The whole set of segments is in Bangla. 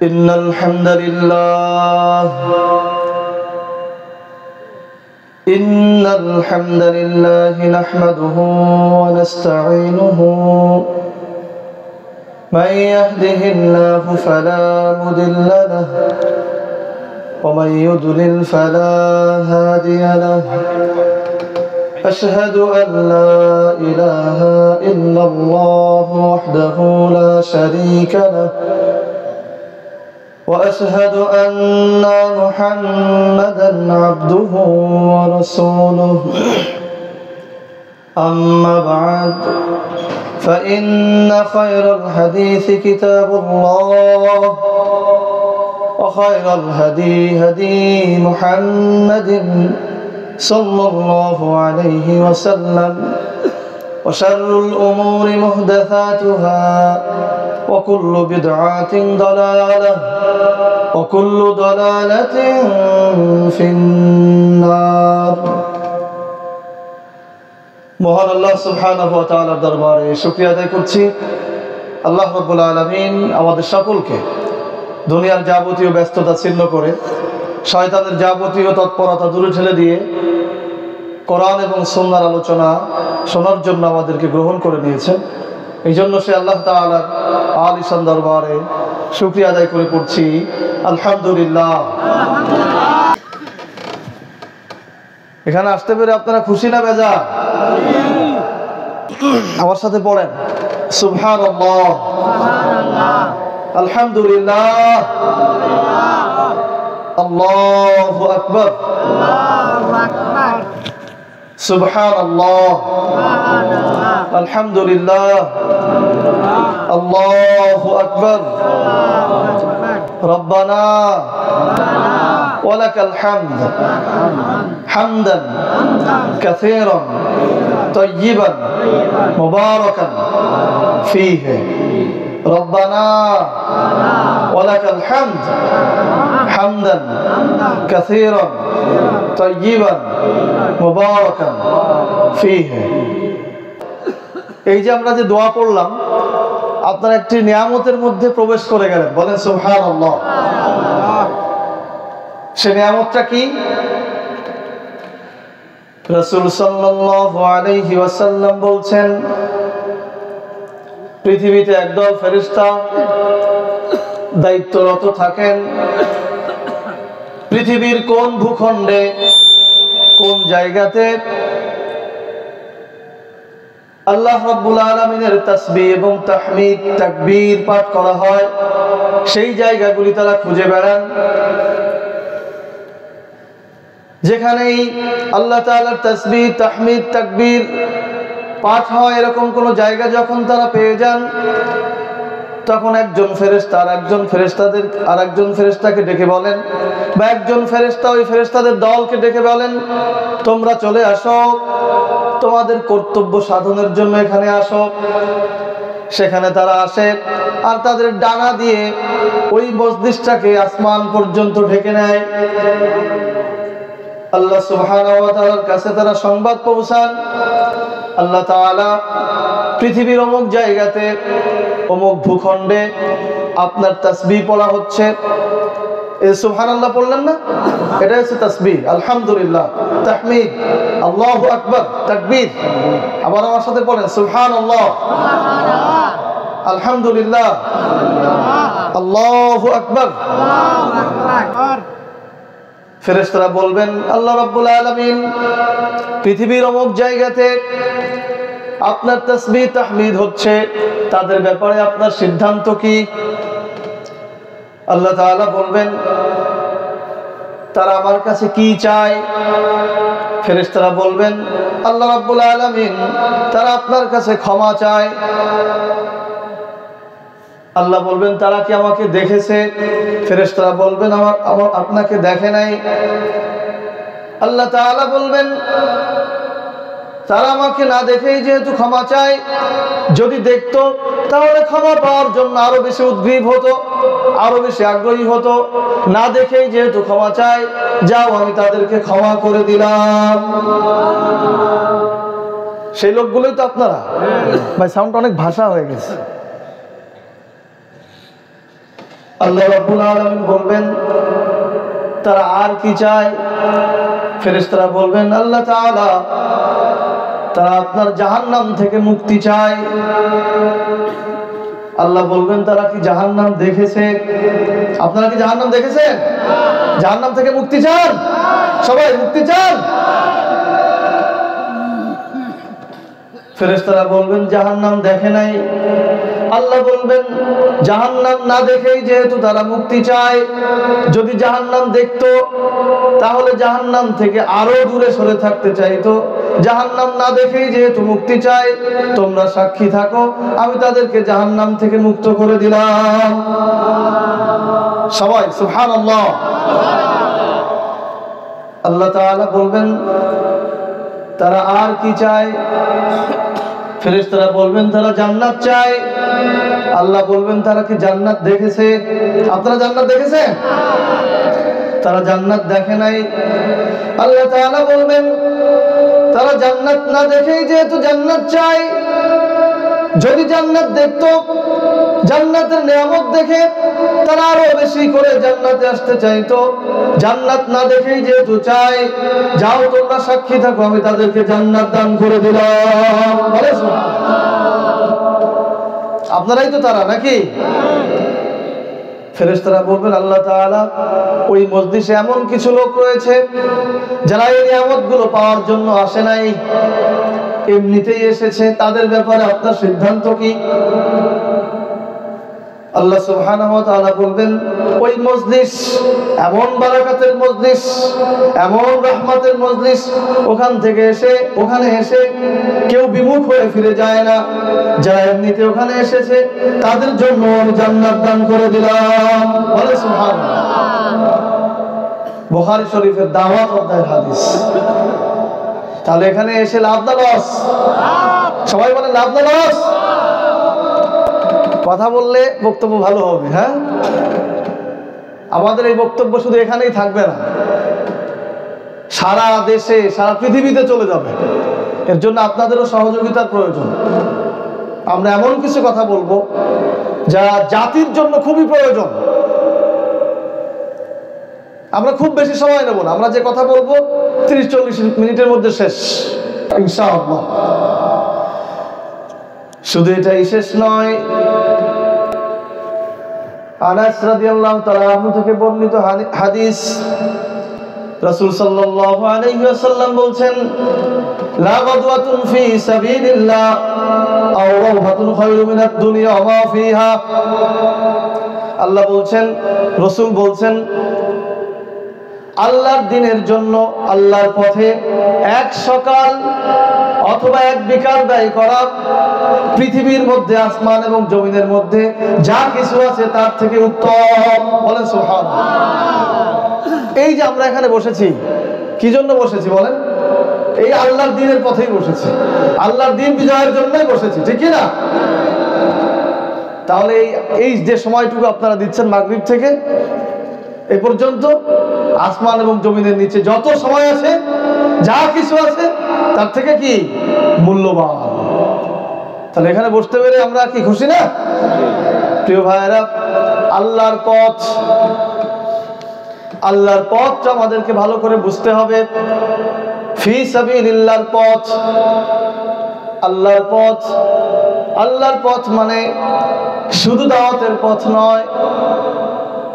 إن الحمد لله نحمده ونستعينه من يهده الله فلا مضل له ومن يضلل فلا هادي له أشهد أن لا إله إلا الله وحده لا شريك له وأشهد أن محمدًا عبده ورسوله أما بعد فإن خير الحديث كتاب الله وخير الهدي هدي محمد صلى الله عليه وسلم وشر الأمور محدثاتها وكل بدعة ضلالة وكل ضلالة في النار মহান আল্লাহ সুবহানাহু ওয়া তাআলার দরবারে শুকরিয়া আদায় করছি। আল্লাহ রাব্বুল আলামিন আমাদের সকলকে দুনিয়ার যাবতীয় ব্যস্ততা ছিন্ন করে শয়তানের যাবতীয় তৎপরতা দূরে ঠেলে দিয়ে কোরআন এবং সুন্নাহর আলোচনা শোনার জন্য আমাদেরকে গ্রহণ করে নিয়েছেন। এই জন্য সে আল্লাহ তাআলার আলিশান দরবারে শুকরিয়া আদায় করে পড়ছি আলহামদুলিল্লাহ। এখানে আসতে পেরে আপনারা খুশি না বেজার? আমার সাথে পড়েন সুবহানাল্লাহ, আলহামদুলিল্লাহ, আল্লাহু আকবার, সুবহানাল্লাহ, আলহামদুলিল্লাহ, আল্লাহু আকবার, রব্বানা ওয়ালাকাল হামদ হামদান কাসীরান তাইয়িবান মুবারাকান ফীহি রব্বানা ওয়ালাকাল হামদ হামদান কাসীরান তাইয়িবান মুবারাকান ফীহি। এই যে আমরা যে দোয়া পড়লাম, আপনারা একটি নিয়ামতের মধ্যে প্রবেশ করে গেলেন, বলেন সুবহানাল্লাহ। সে নিয়ামতটা কি? রাসূল সাল্লাল্লাহু আলাইহি ওয়াসাল্লাম বলছেন, পৃথিবীতে একদল ফেরেশতা দায়িত্বরত থাকেন পৃথিবীর কোন ভূখণ্ডে কোন জায়গাতে আল্লাহ রাব্বুল আলামিনের তাসবিহ এবং তাহমিদ তাকবীর পাঠ করা হয়, সেই জায়গাগুলি তারা খুঁজে বেড়ান। যেখানেই আল্লাহ তাআলার তাসবিহ তাহমিদ তাকবীর পাঠ হয়, এরকম কোন জায়গা যখন তারা পেয়ে যান, তখন একজন ফেরেশতা আর একজন ফেরেশতাকে ডেকে বলেন, বা একজন ফেরেশতা ওই ফেরেশতাদের দলকে ডেকে বলেন, তোমরা চলে আসো, তোমাদের কর্তব্য সাধনের জন্য এখানে আসো। সেখানে তারা আসে আর তাদের ডানা দিয়ে ওই মজলিসটাকে আসমান পর্যন্ত ঢেকে নেয়। আল্লাহ সুবহানাহু ওয়া তাআলার কাছে তারা সংবাদ পৌঁছান, আল্লাহ তাআলা পৃথিবীর অমুক জায়গাতে অমুক ভূখণ্ডে আপনার তাসবিহ পড়া হচ্ছে। এই সুবহানাল্লাহ পড়লেন না, এটা হচ্ছে তাসবিহ, আলহামদুলিল্লাহ, তাহমিদ, আল্লাহু আকবার, তাকবীর। আবার আমার সাথে পড়েন সুবহানাল্লাহ, আলহামদুলিল্লাহ, আল্লাহু আকবার। ফেরেশতারা বলবেন, আল্লাহ রাব্বুল আলামিন পৃথিবীর অমুক জায়গাতে আপনার তাসবিহ তাহমিদ হচ্ছে, তাদের ব্যাপারে আপনার সিদ্ধান্ত কি? আল্লাহ তাআলা বলবেন, তারা আমার কাছে কি চায়? ফেরেশতারা বলবেন, আল্লাহ রাব্বুল আলামিন তারা আপনার কাছে ক্ষমা চায়। আল্লাহ বলবেন, তারা কি আমাকে দেখেছে? ফেরেশতারা বলবেন, আমার আপনাকে দেখে নাই। আল্লাহ তাআলা বলবেন, তারা আমাকে না দেখেই যেহেতু ক্ষমা চায়, যদি দেখতো তাহলে ক্ষমা পাওয়ার জন্য আরো বেশি উদ্গ্রীব হতো, আরো বেশি আগ্রহী হতো। না দেখেই যেহেতু ক্ষমা চায়, যাও আমি তাদেরকে ক্ষমা করে দিলাম। সেই লোকগুলোই তো আপনারা। ভাই সাউন্ড অনেক ভাষা হয়ে গেছে। আল্লাহ রাব্বুল আলামিন বলবেন তারা আর কি চায়? ফেরেশতারা বলবেন আল্লাহ তাআলা তারা আপনার জাহান্নাম থেকে মুক্তি চায়। আল্লাহ বলবেন তারা কি জাহান্নাম দেখেছে? আপনারা কি জাহান্নাম দেখেছেন? জাহান্নাম থেকে মুক্তি চান? সবাই মুক্তি চান? ফেরেশতারা বলবেন জাহান্নাম দেখে নাই। আল্লাহ বলবেন জাহান্নাম না দেখেই যেহেতু তারা মুক্তি চায়, যদি জাহান্নাম দেখতো তাহলে জাহান্নাম থেকে আরো দূরে সরে থাকতে চাইতো। জাহান্নাম না দেখেই যেহেতু মুক্তি চায়, তোমরা সাক্ষী থাকো আমি তাদেরকে জাহান্নাম থেকে মুক্ত করে দিলাম। সবাই সুবহানাল্লাহ। আল্লাহ তাআলা বলবেন তারা আর কি চায়? ফেরেশতারা বলবেন তারা জান্নাত চায়। আল্লাহ বলবেন তারা কি জান্নাত দেখেছে? আপনারা জান্নাত দেখেছেন? তারা জান্নাত দেখে নাই। আল্লাহ তাআলা বলবেন তারা জান্নাত না দেখেই যেহেতু জান্নাত চায়, যদি জান্নাত দেখতো জান্নাতের নিয়ামত দেখে তারা আরো বেশি করে জান্নাতে আসতে চাইতো। জান্নাত না দেখেই যেহেতু চায়, যাও তোমরা সাক্ষী থাকো আমি তাদেরকে জান্নাত দান করে দিলাম। আপনারাই তো তারা নাকি? ফেরেশতারা বলবেন আল্লাহ তাআলা ওই মজলিসে এমন কিছু লোক রয়েছে যারা এই নিয়ামতগুলো পাওয়ার জন্য আসে নাই, এমনিতেই এসেছে, তাদের ব্যাপারে আপনার সিদ্ধান্ত কি? আল্লাহ সুবহানাহু ওয়া তাআলা বলবেন ওই মজলিস এমন বারাকাতের মজলিস, এমন রহমতের মজলিস, ওখানে এসে কেউ বিমুখ হয়ে ফিরে যায় না। যারা এমনিতে ওখানে এসেছে তাদের জন্য আমি জান্নাত দান করে দিলাম। বলে সুবহানাল্লাহ। বুখারী শরীফের দাওয়াত অধ্যায়ের হাদিস। তাহলে এখানে এসে লাভ না লস? সবাই বলে লাভ না লস? কথা বললে বক্তব্য ভালো হবে। হ্যাঁ, আমাদের এই বক্তব্য শুধু এখানেই থাকবে না, সারা দেশে সারা পৃথিবীতে চলে যাবে। এর জন্য আপনাদেরও সহযোগিতার প্রয়োজন। আমরা এমন কিছু কথা বলবো যা জাতির জন্য খুবই প্রয়োজন। আমরা খুব বেশি সময় নেব না, আমরা যে কথা বলবো 30-40 মিনিটের মধ্যে শেষ ইনশাআল্লাহ। শুধু এটাই শেষ নয়, আনাস রাদিয়াল্লাহু তাআলা আনহু থেকে বর্ণিত হাদিস, রাসূল সাল্লাল্লাহু আলাইহি ওয়াসাল্লাম বলছেন লা গাদওয়াতুন ফি সাবিলিল্লাহ আও রাওহাতুন খায়রুম মিনাদ দুনিয়া ওয়া মা ফিহা। আল্লাহ বলছেন, রাসূল বলছেন আল্লাহর দ্বীনের জন্য আল্লাহর পথে এক সকাল অথবা এক বিকাল ব্যয় করা পৃথিবীর মধ্যে, আসমান এবং জমিনের মধ্যে যা কিছু আছে তার থেকে উত্তম। বলেন সুবহানাল্লাহ। এই যে আমরা এখানে বসেছি, কি জন্য বসেছি বলেন? এই আল্লাহর দ্বীনের পথেই বসেছি, আল্লাহর দ্বীন বিজয়ের জন্যই বসেছি, ঠিক কি না? তাহলে এই যে সময়টুকু আপনারা দিচ্ছেন মাগরিব থেকে এ পর্যন্ত, আসমান এবং জমিনের নিচে যত সময় আছে, যা কিছু আছে তার থেকে কি মূল্যবান। তাহলে এখানে বসতে পেরে আমরা কি খুশি না? প্রিয় ভাইয়েরা, আল্লাহর পথ, আল্লাহর পথটা আমাদেরকে ভালো করে বুঝতে হবে। ফি সাবিলিল্লাহর পথ, আল্লাহর পথ। আল্লাহর পথ মানে শুধু দাওয়াতের পথ নয়,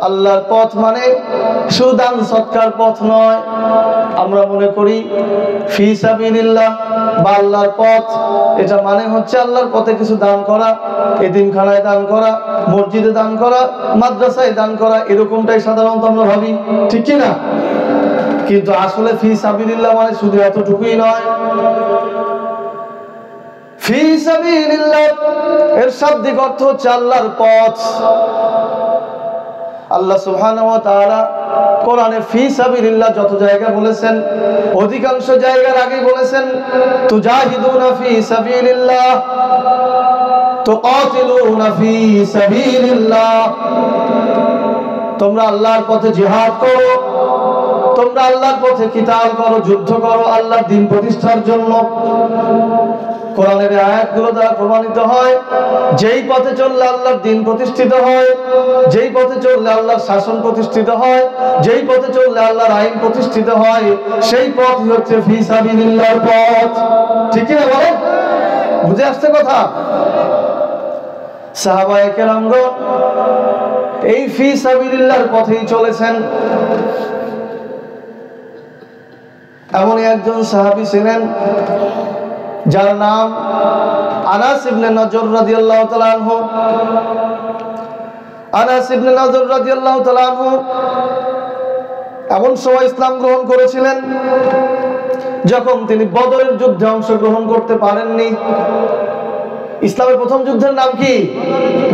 আল্লাহর পথ মানে শুধু দান সৎকার পথ নয়। আমরা মনে করি ফি সাবিলিল্লাহ বা আল্লাহর পথ, এটা মানে হচ্ছে আল্লাহর পথে কিছু দান করা, এতিমখানায় দান করা, মসজিদে দান করা, মাদ্রাসায় দান করা, এরকমটাই সাধারণত আমরা ভাবি, ঠিক কি না? কিন্তু আসলে ফি সাবিলিল্লাহ মানে শুধু এতটুকুই নয়। ফি সাবিলিল্লাহ এর শাব্দিক অর্থ হচ্ছে আল্লাহর পথ। আল্লাহ সুবহানাহু ওয়া তাআলা কোরআনে ফি সাবিলিল্লাহ যত জায়গা বলেছেন, অধিকাংশ জায়গার আগে বলেছেন তুজাহিদুনা ফি সাবিলিল্লাহ, তুকাতিলুনা ফি সাবিলিল্লাহ। তোমরা আল্লাহর পথে জিহাদ করো, তোমরা আল্লাহর পথে কিতাল করো, যুদ্ধ করো আল্লাহর দ্বীন প্রতিষ্ঠার জন্য। কোরআনের আয়াতগুলো দ্বারা প্রমাণিত হয় যেই পথে চললে আল্লাহর দ্বীন প্রতিষ্ঠিত হয়, যেই পথে চললে আল্লাহর শাসন প্রতিষ্ঠিত হয়, যেই পথে চললে আল্লাহর আইন প্রতিষ্ঠিত হয়, সেই পথই হচ্ছে ফি সাবিলিল্লাহর পথ। ঠিক কি না বলেন? বুঝে আসছে কথা? সাহাবায়ে কেরামগণ এই ফি সাবিলিল্লাহর পথেই চলেছেন। এমনই একজন সাহাবী ছিলেন যার নাম আনাস ইবনে নজর রাদিয়াল্লাহু তাআলা আনহু। আনাস ইবনে নজর রাদিয়াল্লাহু তাআলা আনহু এমন সময় ইসলাম গ্রহণ করেছিলেন যখন তিনি বদরের যুদ্ধে অংশগ্রহণ করতে পারেননি। ইসলামের প্রথম যুদ্ধের নাম কি?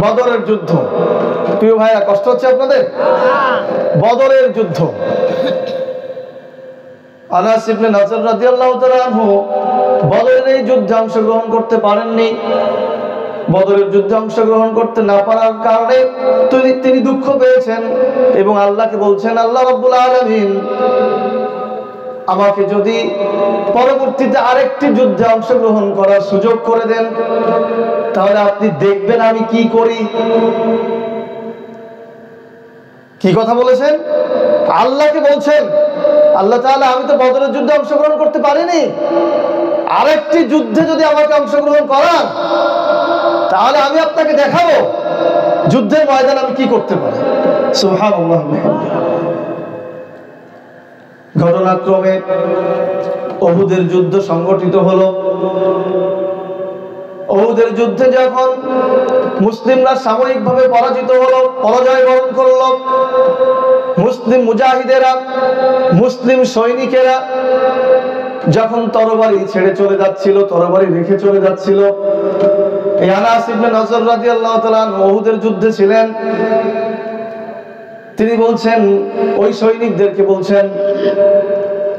বদরের যুদ্ধ। প্রিয় ভাইরা, কষ্ট হচ্ছে আপনাদের? বদরের যুদ্ধ। আনাস ইবনে নজর রাদিয়াল্লাহু তাআলা আনহু বদরের এই যুদ্ধে অংশগ্রহণ করতে পারেননি। বদরের যুদ্ধে অংশগ্রহণ করতে না পারার কারণে তিনি দুঃখ পেয়েছেন এবং আল্লাহকে বলছেন, আল্লাহ রাব্বুল আলামিন আমাকে যদি পরবর্তীতে আরেকটি যুদ্ধে অংশগ্রহণ করার সুযোগ করে দেন তাহলে আপনি দেখবেন আমি কি করি। কি কথা বলেছেন? আল্লাহকে বলছেন, আল্লাহ তাআলা আমি তো বদরের যুদ্ধে অংশগ্রহণ করতে পারিনি, আরেকটি যুদ্ধে যদি আমাকে অংশগ্রহণ করান তাহলে আমি আপনাকে দেখাবো যুদ্ধের ময়দানে আমি কি করতে পারি। সুবহানাল্লাহ। ঘটনাক্রমে উহুদের যুদ্ধ সংগঠিত হলো। উহুদের যুদ্ধে যখন মুসলিমরা সাময়িকভাবে পরাজিত হলো, পরাজয় বরণ করলো, মুসলিম মুজাহিদেরা, মুসলিম সৈনিকেরা যখন তরবারি ছেড়ে চলে যাচ্ছিল, তরবারি রেখে চলে যাচ্ছিল, এই আনাস ইবনে নজর রাদিয়াল্লাহু তাআলা উহুদের যুদ্ধে ছিলেন। তিনি বলছেন, ওই সৈনিকদেরকে বলছেন,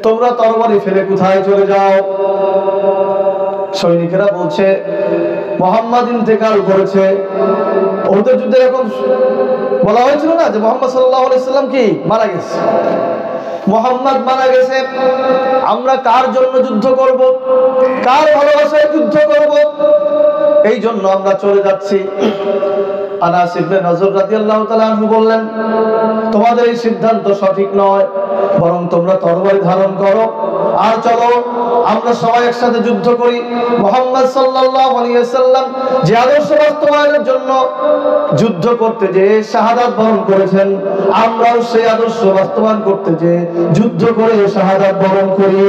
তোমরা তরবারি ফেলে কোথায় চলে যাও? সৈনিকেরা বলছে, মুহাম্মদ ইন্তেকাল করেছে। উহুদের যুদ্ধে এখন বলা হয়েছিল না যে মুহাম্মদ সাল্লাল্লাহু আলাইহি সাল্লাম কি মারা গেছে, মুহাম্মদ মারা গেছে, আমরা কার জন্য যুদ্ধ করব, কার ভালোবাসায় যুদ্ধ করব, এই জন্য আমরা চলে যাচ্ছি। আনাস ইবনে নজর রাদিয়াল্লাহু তাআলা আনহু বললেন, তোমাদের এই সিদ্ধান্ত সঠিক নয়, বরং তোমরা তরবারি ধারণ করো আর চলো আমরা সবাই একসাথে যুদ্ধ করি। মুহাম্মদ সাল্লাল্লাহু আলাইহি ওয়াসাল্লাম যে আদর্শ বাস্তবায়নের জন্য যুদ্ধ করতে যে শাহাদাত বরণ করেছেন, আমরাও সেই আদর্শ বাস্তবায়ন করতে যে যুদ্ধ করে শাহাদাত বরণ করি।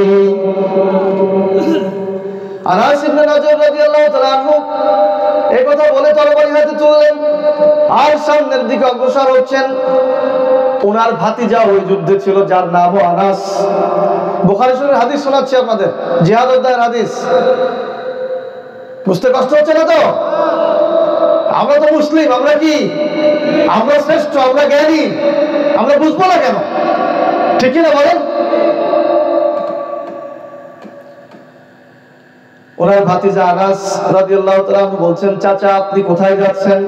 আনাস ইবনে নজর রাদিয়াল্লাহু তাআলা আনহু এই কথা বলে তরবারি হাতে তুললেন আর সামনের দিকে অগ্রসর হচ্ছেন। ওনার ভাতিজা ওই যুদ্ধে ছিল, যার নামও আনাস। বুখারী শরীফের হাদিস শোনাচ্ছি আপনাদের, জিহাদ অধ্যায়ের হাদিস। বুঝতে কষ্ট হচ্ছে না তো? আমরা তো মুসলিম, আমরা কি, আমরা শ্রেষ্ঠ, আমরা জ্ঞানী, আমরা বুঝবো না কেন? ঠিক কিনা বলেন? ওনার ভাতিজা আনাস রাদিয়াল্লাহু তাআলা বলছেন, চাচা আপনি কোথায় যাচ্ছেন?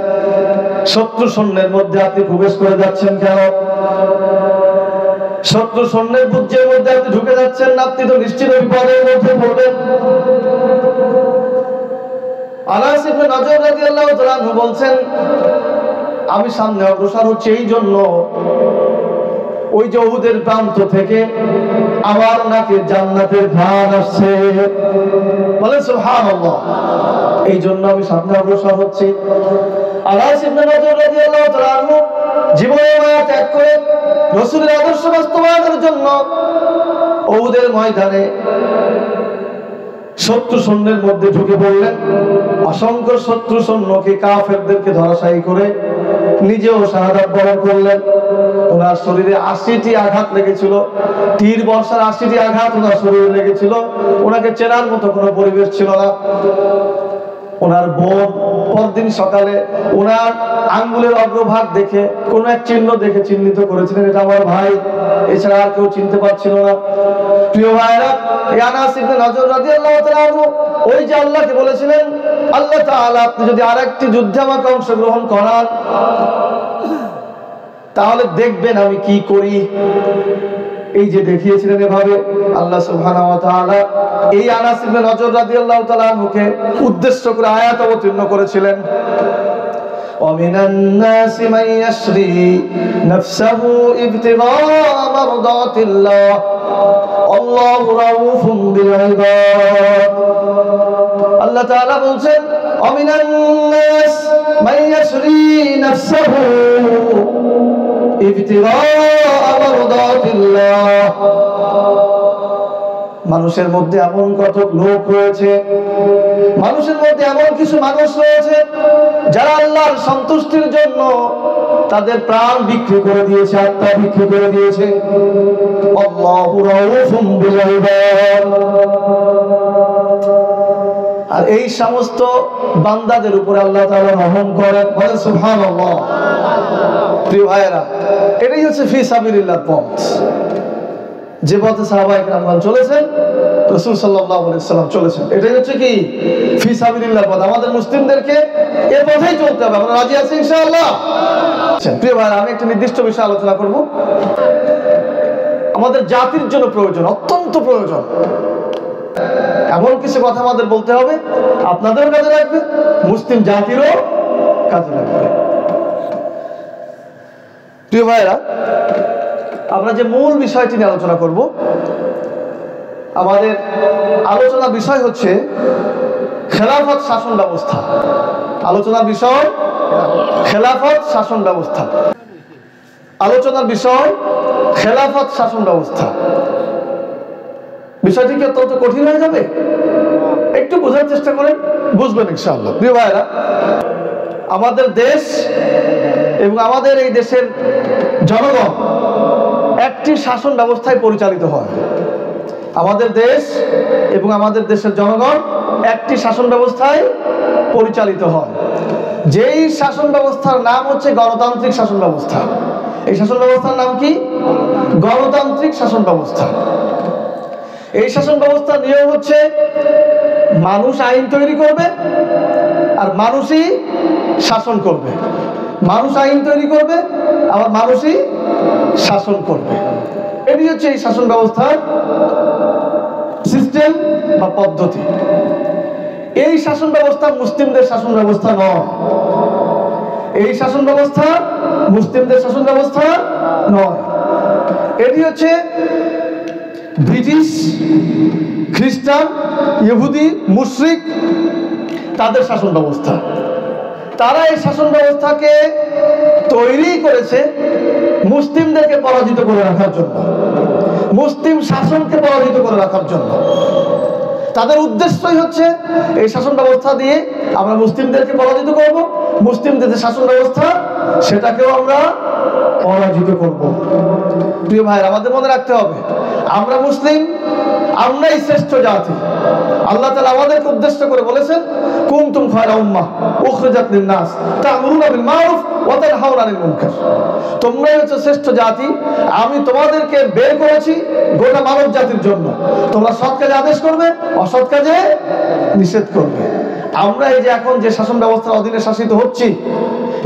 শত্রু সৈন্যের মধ্যে আপনি প্রবেশ করে যাচ্ছেন কেন? শত্রু সৈন্যের বুদ্ধের মধ্যে আপনি ঢুকে যাচ্ছেন না, আপনি তো নিশ্চিত বিপদের মধ্যে পড়বেন। আনাস ইবনে নজর রাদিয়াল্লাহু তাআলা বলছেন, আমি সামনে অগ্রসর হচ্ছি এই জন্য ওই যে উহুদের প্রান্ত থেকে আমার নাকে জান্নাতের ঘ্রাণ আসছে। বলেন সুবহানাল্লাহ। এই জন্য আমি সামনে অগ্রসর হচ্ছি। আনাস ইবনে নজর রাদিয়াল্লাহু তাআলা জীবনের মায়া ত্যাগ করে রাসূলের আদর্শ বাস্তবায়নের জন্য উহুদের ময়দানে শত্রু সৈন্যের মধ্যে ঢুকে পড়লেন। অসংখ্য শত্রু সৈন্যকে, কাফেরদেরকে ধরাশায়ী করে নিজেও শাহাদাত বরণ করলেন। ওনার শরীরে ৮০টি আঘাত লেগেছিল, তীর বর্ষার ৮০টি আঘাত ওনার শরীরে লেগেছিল। ওনাকে চেনার মতো কোনো পরিবেশ ছিল না। ওনার বোন পরদিন সকালে ওনার আঙ্গুলের অগ্রভাগ দেখে কোন এক চিহ্ন দেখে চিহ্নিত করেছিলেন, এটা আমার ভাই, এছাড়া আর কেউ চিনতে পারছিল না। প্রিয় ভাইরা, আনাস ইবনে নজর রাদিয়াল্লাহু তাআলা ওই যে আল্লাহকে বলেছিলেন, আল্লাহ তাআলা আপনি যদি আরেকটি যুদ্ধে আমাকে অংশগ্রহণ করান তাহলে দেখবেন আমি কি করি। এই যে দেখিয়েছিলেন এভাবে আল্লাহ সুবহানাহু ওয়া তাআলা এই আনাস ইবনে নজর রাদিয়াল্লাহু তাআলা আনহুকে উদ্দেশ্য করে আয়াত অবতীর্ণ করেছিলেন ومن الناس من يشري نفسه ابتغاء مرضات الله والله رؤوف بالعباد আল্লাহ তাআলা বলেন ومن الناس من يشري نفسه ابتغاء مرضات الله মানুষের মধ্যে এমন কতক লোক রয়েছে, মানুষের মধ্যে এমন কিছু মানুষ রয়েছে যারা আল্লাহর সন্তুষ্টির জন্য তাদের প্রাণ বিক্রি করে দিয়েছে, আত্মা বিক্রি করে দিয়েছে। আল্লাহু রাউফুম বিল ইবাদ। আর এই সমস্ত বান্দাদের উপরে আল্লাহ তাআলা রহম করেন, বলেন সুবহানাল্লাহ। প্রিয় ভাইয়েরা, এটাই হচ্ছে ফি সাবিলিল্লাহর পথ, যে পথে সাহাবায়ে কেরাম চলেছেন, রাসূল সাল্লাল্লাহু আলাইহি ওয়াসাল্লাম চলেছেন। এটাই হচ্ছে কি ফি সাবিলিল্লাহর পথ। আমাদের মুসলিমদেরকে এই পথেই চলতে হবে। আমরা রাজি আছি ইনশাআল্লাহ? প্রিয় ভাইরা, আমি একটা নির্দিষ্ট বিষয় আলোচনা করব। আমাদের জাতির জন্য প্রয়োজন, অত্যন্ত প্রয়োজন। এমন কিছু কথা আমাদের বলতে হবে, আপনাদেরও কাজে লাগবে, মুসলিম জাতিরও কাজে লাগবে। প্রিয় ভাইরা, আমরা যে মূল বিষয়টি নিয়ে আলোচনা করব, আমাদের আলোচনার বিষয় হচ্ছে খেলাফত শাসন ব্যবস্থা। আলোচনার বিষয় খেলাফত শাসন ব্যবস্থা। আলোচনার বিষয় খেলাফত শাসন ব্যবস্থা। বিষয়টি কি অত্যন্ত কঠিন হয়ে যাবে? একটু বোঝার চেষ্টা করেন, বুঝবেন ইনশাআল্লাহ। প্রিয় ভাইরা, আমাদের দেশ এবং আমাদের এই দেশের জনগণ একটি শাসন ব্যবস্থায় পরিচালিত হয়। আমাদের দেশ এবং আমাদের দেশের জনগণ একটি শাসন ব্যবস্থায় পরিচালিত হয়, যেই শাসন ব্যবস্থার নাম হচ্ছে গণতান্ত্রিক শাসন ব্যবস্থা। এই শাসন ব্যবস্থার নাম কি? গণতান্ত্রিক শাসন ব্যবস্থা। এই শাসন ব্যবস্থার নিয়ম হচ্ছে মানুষ আইন তৈরি করবে আর মানুষই শাসন করবে। মানুষ আইন তৈরি করবে, আবার মানুষই শাসন করবে। এটি হচ্ছে এই শাসন ব্যবস্থার সিস্টেম বা পদ্ধতি। এই শাসন ব্যবস্থা মুসলিমদের শাসন ব্যবস্থা নয়। এই শাসন ব্যবস্থা মুসলিমদের শাসন ব্যবস্থা নয়। এটি হচ্ছে ব্রিটিশ, খ্রিস্টান, ইহুদি, মুশরিক তাদের শাসন ব্যবস্থা। তারা এই শাসন ব্যবস্থাকে তৈরি করেছে মুসলিমদেরকে পরাজিত করে রাখার জন্য, মুসলিম শাসনকে পরাজিত করে রাখার জন্য। তাদের উদ্দেশ্যই হচ্ছে এই শাসন ব্যবস্থা দিয়ে আমরা মুসলিমদেরকে পরাজিত করব, মুসলিমদের যে শাসন ব্যবস্থা সেটাকেও আমরা পরাজিত করব। প্রিয় ভাইরা, আমাদের মনে রাখতে হবে, আমরা মুসলিম, আমরাই শ্রেষ্ঠ জাতি। আল্লাহ তাআলা আমাদেরকে উদ্দেশ্য করে বলেছেন, কুনতুম খায়রা উম্মাহ উখরিজাত লিন-নাস তা'মুরুনা বিল মা'রুফ ওয়া তানহাউনা আনিল মুনকার। তোমরাই হচ্ছে শ্রেষ্ঠ জাতি, আমি তোমাদেরকে বের করেছি গোটা মানব জাতির জন্য। তোমরা সৎ কাজে আদেশ করবে, অসৎ কাজে নিষেধ করবে। আমরা এই যে এখন যে শাসন ব্যবস্থার অধীনে শাসিত হচ্ছি,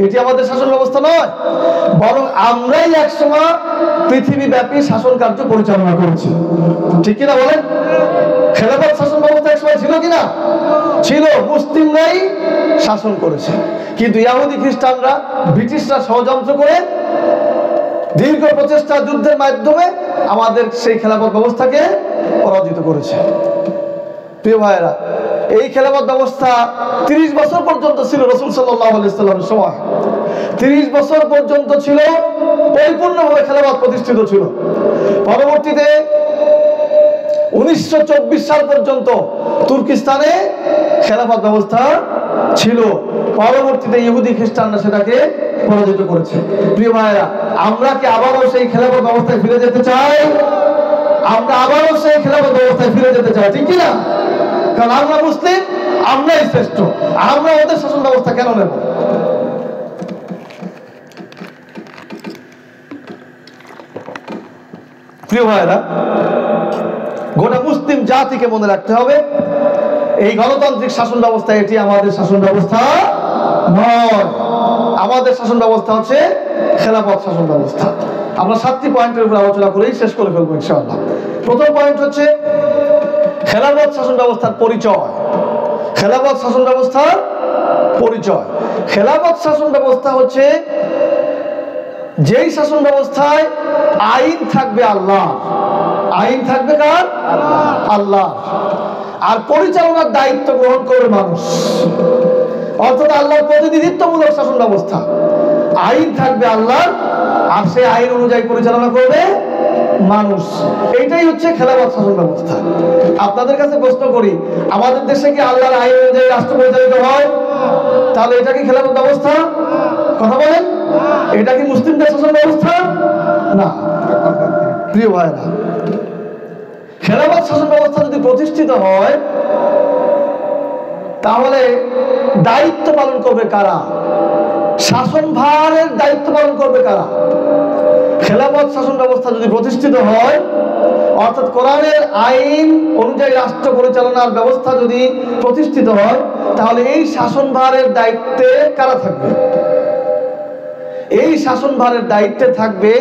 এটি আমাদের শাসন ব্যবস্থা নয়, বরং আমরাই একসময় পৃথিবীব্যাপী শাসন কার্য পরিচালনা করেছি। ঠিক কিনা বলেন? খেলাফত শাসন ব্যবস্থা একসময় ছিল কিনা? ছিল। মুসলিমরাই শাসন করেছে, কিন্তু ইহুদি, খ্রিস্টানরা, ব্রিটিশরা ষড়যন্ত্র করে দীর্ঘ প্রচেষ্টা, যুদ্ধের মাধ্যমে আমাদের সেই খেলাফত ব্যবস্থাকে পরাজিত করেছে। প্রিয় ভাইয়েরা, এই খেলাফত ব্যবস্থা 30 বছর পর্যন্ত ছিল রাসূল সাল্লাল্লাহু আলাইহি ওয়াসাল্লামের সময়। 30 বছর পর্যন্ত ছিল, পরিপূর্ণভাবে খেলাফত প্রতিষ্ঠিত ছিল। পরবর্তীতে 1924 সাল পর্যন্ত তুর্কিস্তানে খেলাফত ব্যবস্থা ছিল। পরবর্তীতে ইহুদি, খ্রিস্টানরা সেটাকে পরাজিত করেছে। প্রিয় ভাইয়েরা, আমরা কি আবারও সেই খেলাফত ব্যবস্থায় ফিরে যেতে চাই? আমরা আবারও সেই খেলাফত ব্যবস্থায় ফিরে যেতে চাই, ঠিক কিনা? কারণ আমরা মুসলিম, আমরাই শ্রেষ্ঠ, আমরা ওদের শাসন ব্যবস্থা কেন নেব? প্রিয় ভাইরা, গোটা মুসলিম জাতিকে মনে রাখতে হবে, এই গণতান্ত্রিক শাসন ব্যবস্থা এটি আমাদের শাসন ব্যবস্থা নয়। আমাদের শাসন ব্যবস্থা হচ্ছে খেলাফত শাসন ব্যবস্থা। আমরা 7টি পয়েন্টের উপর আলোচনা করেই শেষ করে ফেলবো ইনশাআল্লাহ। প্রথম পয়েন্ট হচ্ছে খেলাফত শাসন ব্যবস্থার পরিচয়। খেলাফত শাসন ব্যবস্থার পরিচয়। খেলাফত শাসন ব্যবস্থা হচ্ছে যেই শাসন ব্যবস্থায় আইন থাকবে আল্লাহ, আইন থাকবে কার? আল্লাহ, আর পরিচালনার দায়িত্ব গ্রহণ করবে মানুষ, অর্থাৎ আল্লাহর প্রতিনিধিত্বমূলক শাসন ব্যবস্থা। আইন থাকবে আল্লাহর, আর সেই আইন অনুযায়ী পরিচালনা করবে মানুষ। এইটাই হচ্ছে খেলাফত শাসন ব্যবস্থা। আপনাদের কাছে প্রশ্ন করি, আমাদের দেশে কি আল্লাহর আইন অনুযায়ী রাষ্ট্র পরিচালিত হয়? তাহলে এটা কি খেলাফত ব্যবস্থা? কথা বলেন, এটা কি মুসলিমদের শাসন ব্যবস্থা? না। প্রিয় ভাইরা, খেলাফত শাসন ব্যবস্থা যদি প্রতিষ্ঠিত হয় তাহলে দায়িত্ব পালন করবে কারা? শাসনভারের দায়িত্ব পালন করবে কারা? খেলাফত শাসন ব্যবস্থা যদি প্রতিষ্ঠিত হয়, অর্থাৎ কোরআনের আইন অনুযায়ী রাষ্ট্র পরিচালনার ব্যবস্থা যদি প্রতিষ্ঠিত হয়, তাহলে এই শাসনভারের দায়িত্বে কারা থাকবে? এই শাসনভারের দায়িত্বে থাকবে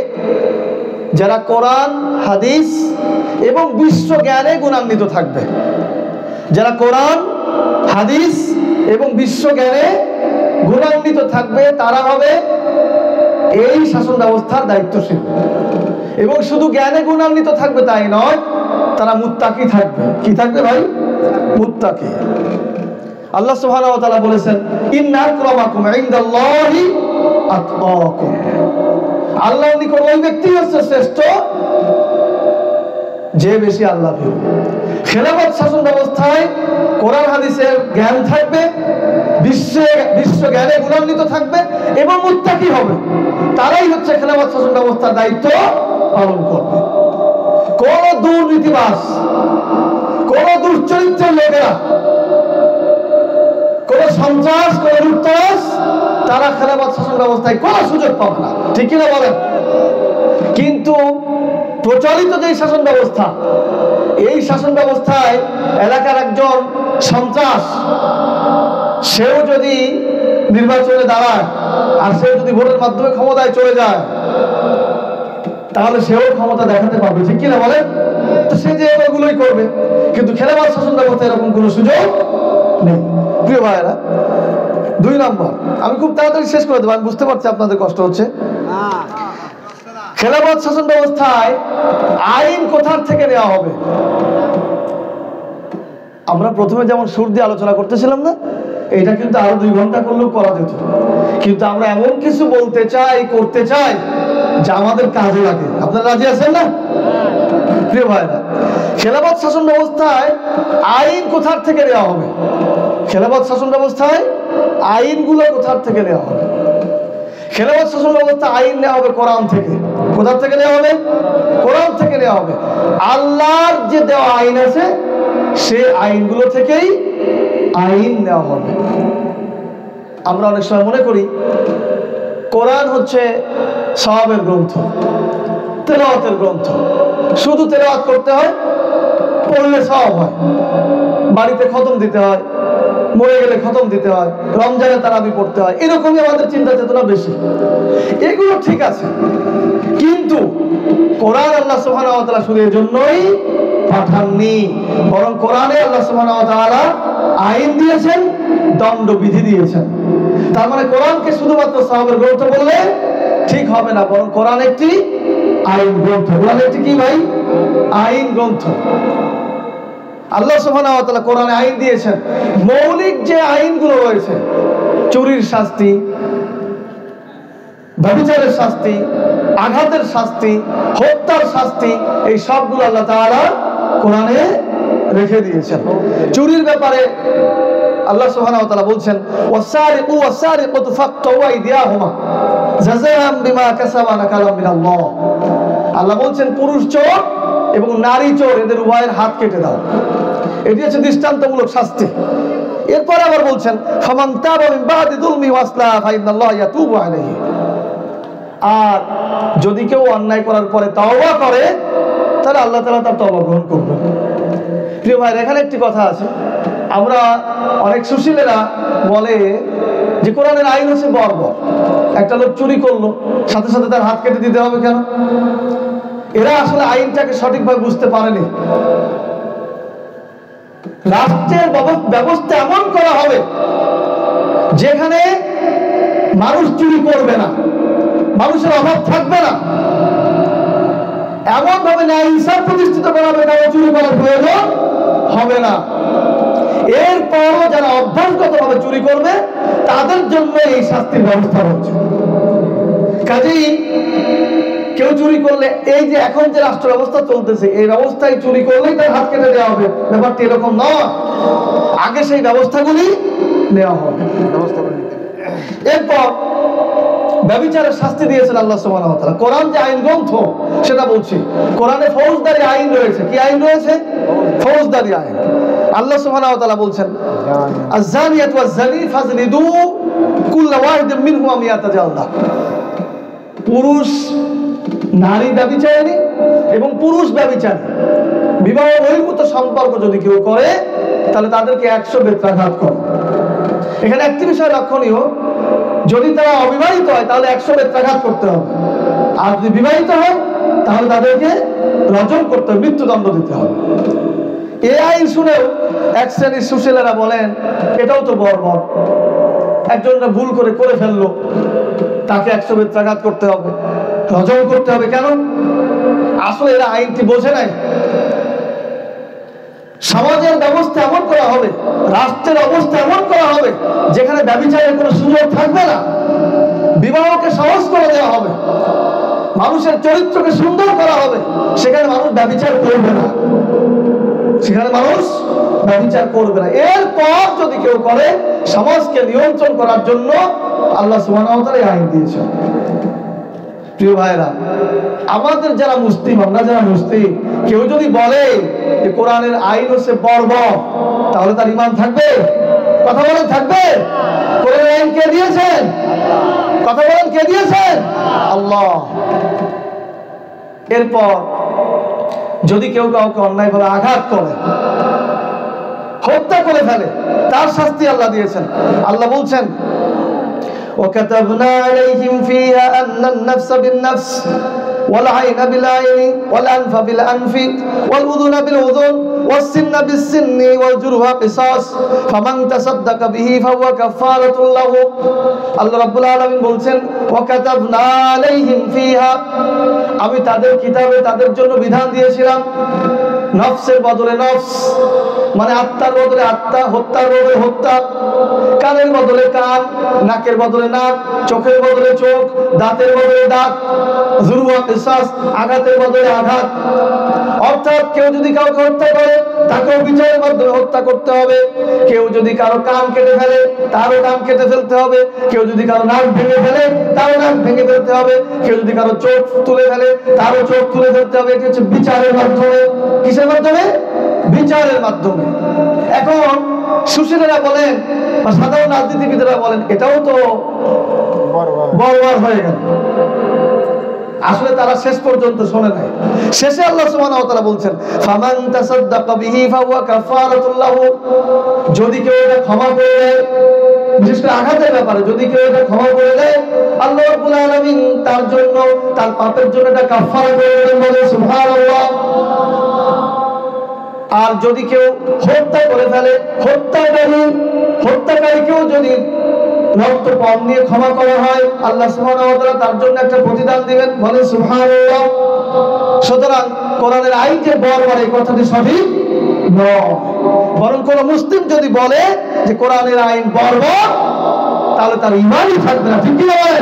যারা কোরআন, হাদিস এবং বিশ্ব জ্ঞানে গুণান্বিত থাকবে। যারা কোরআন, হাদিস এবং বিশ্ব জ্ঞানে গুণান্বিত থাকবে তারা হবে এই শাসন ব্যবস্থার দায়িত্বশীল। এবং শুধু জ্ঞানে গুণান্বিত থাকবে তাই নয়, তারা মুত্তাকি থাকবে। কি থাকবে ভাই? মুত্তাকি। আল্লাহ সুবহানাহু ওয়া তাআলা বলেছেন, ইন্না আকরামাকুম ইনদাল্লাহি আতকাকুম। আল্লাহর নিকট ওই ব্যক্তি হচ্ছে শ্রেষ্ঠ যে বেশি আল্লাহ ভীরু। খেলাফত শাসন ব্যবস্থায় কোরআন হাদিসের জ্ঞান থাকবে, বিশ্ব জ্ঞানে গুণান্বিত থাকবে এবং মুত্তাকি হবে। তারাই হচ্ছে খেলাফত শাসন ব্যবস্থার দায়িত্ব পালন করবে। কোন দুর্নীতিবাজ, কোন দুশ্চরিত্রের লোকেরা, কোন সন্ত্রাস, কোন লুটতরাজ, তারা খেলাফত শাসন ব্যবস্থায় কোন সুযোগ পাবে না। ঠিক কিনা বলেন? কিন্তু প্রচলিত যে শাসন ব্যবস্থা, এই শাসন ব্যবস্থায় এলাকার একজন সন্ত্রাস, সেও যদি নির্বাচনে দাঁড়ায় আর সেও যদি ভোটের মাধ্যমে ক্ষমতায় চলে যায়, তাহলে সেও ক্ষমতা দেখাতে পারবে। ঠিক কিনা বলেন? তো সে যে এগুলোই করবে। কিন্তু খেলাফত শাসন ব্যবস্থা এরকম কোনো সুযোগ নেই। প্রিয় ভাইয়েরা, 2 নম্বর, আমি খুব তাড়াতাড়ি শেষ করে দেবো, আমি বুঝতে পারছি আপনাদের কষ্ট হচ্ছে। খেলাফত শাসন ব্যবস্থায় আইন কোথার থেকে নেওয়া হবে? আমরা প্রথমে যেমন সুর দিয়ে আলোচনা করতেছিলাম না, এটা কিন্তু আরো 2 ঘন্টা করলেও করা যেত। কিন্তু আমরা এমন কিছু বলতে চাই, করতে চাই যা আমাদের কাজে লাগে। আপনারা রাজি আছেন না? প্রিয় ভাইরা, খেলাফত শাসন ব্যবস্থায় আইন কোথার থেকে নেওয়া হবে? খেলাফত শাসন ব্যবস্থায় আইনগুলো কোথার থেকে নেওয়া হবে? খেলাফত শাসন ব্যবস্থা আইন নেওয়া হবে কোরআন থেকে। কোথা থেকে নেওয়া হবে? কোরআন থেকে নেওয়া হবে। আল্লাহর যে দেওয়া আইন আছে, সে আইনগুলো থেকেই আইন নেওয়া হবে। আমরা অনেক সময় মনে করি কোরআন হচ্ছে সওয়াবের গ্রন্থ, তেলাওয়াতের গ্রন্থ, শুধু তেলাওয়াত করতে হয়, পড়লে সওয়াব হয়, বাড়িতে খতম দিতে হয়, মরে গেলে খতম দিতে হয়, রমজানে তারাবি পড়তে হয়, এরকমই আমাদের চিন্তা চেতনা বেশি। এগুলো ঠিক আছে, কিন্তু কোরআন আল্লাহ সুবহানাহু ওয়া তাআলা শুধু এজন্যই পাঠাননি, বরং কোরআনে আল্লাহ সুবহানাহু ওয়া তাআলা আইন দিয়েছেন, দণ্ডবিধি দিয়েছেন। তার মানে কোরআনকে শুধুমাত্র সওয়াবের গ্রন্থ বললে ঠিক হবে না, বরং কোরআন একটি আইন গ্রন্থ। কোরআন একটি কি ভাই? আইন গ্রন্থ। আল্লাহ সুবহানাহু ওয়া তাআলা কোরআনে আইন দিয়েছেন। মৌলিক যে আইনগুলো রয়েছে, চুরির শাস্তি, ব্যভিচারের শাস্তি, আঘাতের শাস্তি, হত্যার শাস্তি, এই সবগুলো আল্লাহ তাআলা কোরআনে রেখে দিয়েছেন। চুরির ব্যাপারে আল্লাহ সুবহানাহু ওয়া তাআলা বলছেন, ওয়াসারিকু ওয়াসারিকাতু ফাকতাউ আইদিয়াহুমা জাযাআন বিমা কাসাবা নাকালাম মিনাল্লাহ। আল্লাহ বলছেন, পুরুষ চোর এবং নারী চোর, এদের উভয়ের হাত কেটে দাও। এটি হচ্ছে দৃষ্টান্তমূলক শাস্তি। এরপর আবার বলছেন, ফামান তাবা মিন বাদি যুলমি ওয়াসলাহা ফাইন্নাল্লাহা ইয়াতুবু আলাইহি। আর যদি কেউ অন্যায় করার পরে তওবা করে, তাহলে আল্লাহ তাআলা তার তওবা গ্রহণ করবেন। প্রিয় ভাই, এখানে একটি কথা আছে। আমরা অনেক সুশীলেরা বলে যে কোরআনের আইন হচ্ছে বর্বর। একটা লোক চুরি করলো, সাথে সাথে তার হাত কেটে দিতে হবে কেন? এরা আসলে আইনটাকে সঠিকভাবে বুঝতে পারেনি। রাষ্ট্রের ব্যবস্থা এমন করা হবে যেখানে মানুষ চুরি করবে না, মানুষের অভাব থাকবে না, এমন ভাবে ন্যায় ইনসাফ প্রতিষ্ঠিত করা হবে, কারো চুরি করার প্রয়োজন হবে না। এরপরও যারা অভ্যাসগত ভাবে চুরি করবে তাদের জন্য এই শাস্তির ব্যবস্থা হচ্ছে। কাজেই কেউ চুরি করলে, এই যে এখন যে রাষ্ট্র ব্যবস্থা চলতেছে, এই ব্যবস্থায় চুরি করলেই তার হাত কেটে দেওয়া হবে, ব্যাপারটি এরকম নয়। আগে সেই ব্যবস্থাগুলি নেওয়া হবে। এরপর ব্যভিচারের শাস্তি দিয়েছেন আল্লাহ সুবহানাহু ওয়া তাআলা। কোরআন যে আইন গ্রন্থ সেটা বলছি, কোরআনে ফৌজদারি আইন রয়েছে। কি আইন রয়েছে? ফৌজদারি আইন। আল্লাহ সুবহানাহু ওয়া তাআলা বলছেন, আয-যানিয়াতু ওয়াজ-যানী ফাজলিদু কুল্লা ওয়াহিদিন মিনহুমা মিয়াতা জালদা। পুরুষ নারী ব্যভিচারিণী এবং পুরুষ ব্যভিচারী বিবাহ বহির্ভূত সম্পর্ক যদি কেউ করে তাহলে তাদেরকে 100 বেত্রাঘাত করে। এখানে একটি বিষয় লক্ষণীয়, যদি তারা অবিবাহিত হয় তাহলে 100 বেত্রাঘাত করতে হবে, আর যদি বিবাহিত হয় তাহলে তাদেরকে রজম করতে হবে, মৃত্যুদণ্ড দিতে হবে। এই আইন শুনেও এক শ্রেণীর সুশীলেরা বলেন এটাও তো বর্বর, একজনটা ভুল করে ফেললো, তাকে 100 বেত্রাঘাত করতে হবে, রজম করতে হবে। কেন? আসলে এরা আইনটি বোঝে নাই। সমাজের ব্যবস্থা এমন করা হবে, রাষ্ট্রের অবস্থা এমন করা হবে যেখানে ব্যভিচারের কোনো সুযোগ থাকবে না, বিবাহকে সহজ করে দেওয়া হবে, মানুষের চরিত্রকে সুন্দর করা হবে, সেখানে মানুষ ব্যভিচার করবে না, সেখানে মানুষ ব্যভিচার করবে না। এরপর যদি কেউ করে, সমাজকে নিয়ন্ত্রণ করার জন্য আল্লাহ সুবহানাহু ওয়া তাআলা আইন দিয়েছেন। প্রিয় ভাইরা, আমাদের যারা মুসলিম, আমরা যারা মুসলিম, কেউ যদি বলে যে কোরআনের আইন হচ্ছে বর্বর, তাহলে তার ঈমান থাকবে? কথা বলেন, থাকবে? কোরআনের আইন কে দিয়েছেন? কথা বলেন, কে দিয়েছেন? আল্লাহ। এরপর যদি কেউ কাউকে অন্যায়ভাবে আঘাত করে, হত্যা করে ফেলে, তার শাস্তি আল্লাহ দিয়েছেন। আল্লাহ বলছেন, وكتبنا عليهم فيها أن النفس بالنفس والعين بالعين والأنف بالأنف والأذن بالأذن والسن بالسن والجروح قصاص فمن تصدق به فهو كفارة له। আল্লাহ রাব্বুল আলামিন বলছেন, وكتبنا عليهم فيها, আমি তাদের কিতাবে তাদের জন্য বিধান দিয়েছিলাম, নফসের বদলে নফস, মানে আত্মার বদলে আত্মা, হত্যার বদলে হত্যা, কানের বদলে কান, নাকের বদলে নাক, চোখের বদলে চোখ, দাঁতের বদলে দাঁত, জুরওয়া কিসাস, আঘাতের বদলে আঘাত। অর্থাৎ কেউ যদি কাউকে হত্যা করে তাকেও বিচারের মাধ্যমে হত্যা করতে হবে। কেউ যদি কারো কান কেটে ফেলে তারও কান কেটে ফেলতে হবে। কেউ যদি কারো নাক ভেঙে ফেলে তারও নাক ভেঙে ফেলতে হবে। কেউ যদি কারো চোখ তুলে ফেলে তারও চোখ তুলে ফেলতে হবে। এটা হচ্ছে বিচারের মাধ্যমে। কিসের মাধ্যমে? বিচারের মাধ্যমে। এখন সুশীলেরা বলেন বা সাধারণ রাজনীতিবিদেরা বলেন এটাও তো বর্বর হয়ে গেল। আসলে তারা শেষ পর্যন্ত শোনে নাই। শেষে আল্লাহ সুবহানাহু ওয়া তাআলা বলছেন, ফামান তাসাদদাকা বিহি ফাহুয়া কাফারাতুল লাহু, যদি কেউ এটা ক্ষমা করে দেয়, বিশেষ করে আঘাতের ব্যাপারে যদি কেউ এটা ক্ষমা করে দেয়, আল্লাহ রাব্বুল আলামিন তার জন্য, তার পাপের জন্য এটা কাফারা করে দেন, বলে সুবহানাল্লাহ। আর যদি কেউ হত্যা করে ফেলে, হত্যাকারীকেও যদি রক্তপাত নিয়ে ক্ষমা করা হয়, আল্লাহ সুবহানাহু ওয়া তাআলা তার জন্য একটা প্রতিদান দিবেন, বলে সুবহানাল্লাহ। সুতরাং কোরআনের আইন যে বর্বর, এই কথাটি সঠিক নয়। বরং কোন মুসলিম যদি বলে যে কোরআনের আইন বর্বর, তাহলে তার ঈমানই থাকবে না। ঠিক কি বলে?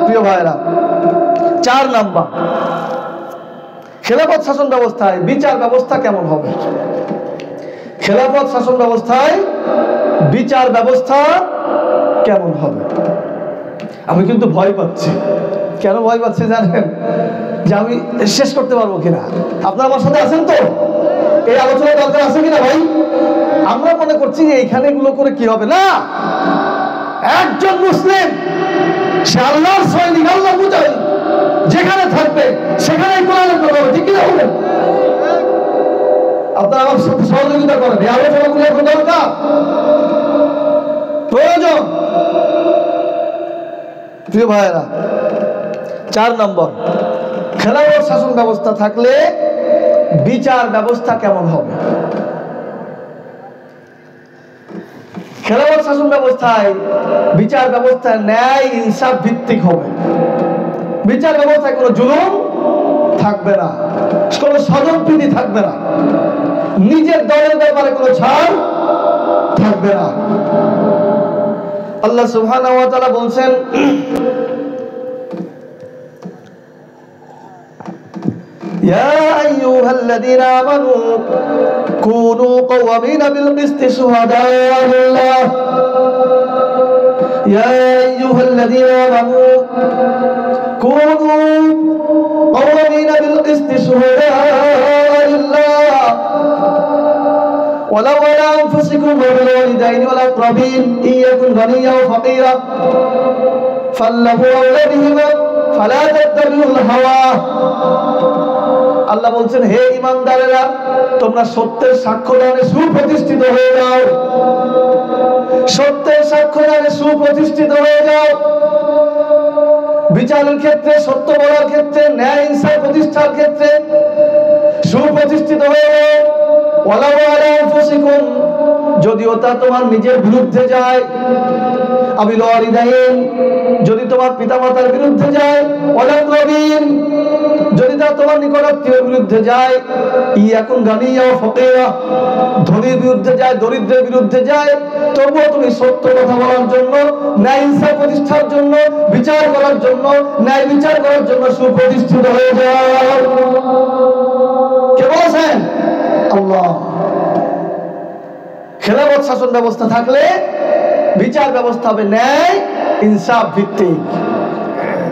প্রিয় ভাইরা, 4 নাম্বার, খেলাফত শাসন ব্যবস্থায় বিচার ব্যবস্থা কেমন হবে? খেলাফত শাসন ব্যবস্থায় বিচার ব্যবস্থা কেমন হবে? আমি কিন্তু ভয় পাচ্ছি। কেন ভয় পাচ্ছি জানেন? যে আমি শেষ করতে পারবো কিনা। আপনারা আমার সাথে আছেন তো? এই আলোচনা দরকার আছে কিনা ভাই? আমরা মনে করছি যে এইখানে এগুলো করে কি হবে না। একজন মুসলিম সে আল্লাহর সৈনিক, আল্লাহ মুজাহিদ, যেখানে থাকবে সেখানেই কোরআনের কথা হবে। ঠিক কিনা বলেন? আপনারা আমার সাথে সহযোগিতা করেন। এই আলোচনাগুলো এখন দরকার, প্রয়োজন। প্রিয় ভাইয়েরা, 4 নম্বর, খেলাফত শাসন ব্যবস্থা থাকলে বিচার ব্যবস্থা কেমন হবে? খেলাফত শাসন ব্যবস্থায় বিচার ব্যবস্থা ন্যায় ইনসাফ ভিত্তিক হবে। বিচার ব্যবস্থায় কোনো জুলুম থাকবে না, কোনো স্বজনপ্রীতি থাকবে না, নিজের দলের ব্যাপারে কোনো ছাড় থাকবে না। আল্লাহ সুবহানাহু ওয়া তাআলা বলছেন, ইয়া আইয়ুহাল্লাযীনা আমানু কুনু কাওয়ামিনা বিল কিসতি শুহাদা'a লিল্লাহ। ইয়া আইয়ুহাল্লাযীনা আমানু কুনু কাওয়ামিনা বিল কিসতি শুহাদা'a লিল্লাহ ولو على أنفسكم وبالوالدين والأقربين إن يكن غنيا وفقيرا فالله أولى بهما فلا تتبعوا الهوى। আল্লাহ বলছেন, হে ঈমানদারেরা, তোমরা সত্যের সাক্ষ্যদানে সুপ্রতিষ্ঠিত হয়ে যাও, সত্যের সাক্ষ্যদানে সুপ্রতিষ্ঠিত হয়ে যাও। বিচারের ক্ষেত্রে, সত্য বলার ক্ষেত্রে, ন্যায় ইনসাফ প্রতিষ্ঠার ক্ষেত্রে সুপ্রতিষ্ঠিত হয়ে যাও। যদিও তা তোমার নিজের বিরুদ্ধে যায়, আবিল ওয়ালিদাইন, যদি তোমার পিতামাতার বিরুদ্ধে যায়, ওয়ালাল আকরাবিন, যদি তা তোমার নিকটাত্মীয়ের বিরুদ্ধে যায়, ইয়াকুন গানিয়া ওয়া ফাকিরা, ধনীর বিরুদ্ধে যায়, দরিদ্রের বিরুদ্ধে যায়, তবুও তুমি সত্য কথা বলার জন্য, ন্যায় ইনসাফ প্রতিষ্ঠার জন্য, বিচার করার জন্য, ন্যায় বিচার করার জন্য সুপ্রতিষ্ঠিত হয়ে যাও। কে বলেছেন? আল্লাহ। খেলাফত শাসন ব্যবস্থা থাকলে বিচার ব্যবস্থা হবে ন্যায় ইনসাফ ভিত্তিক।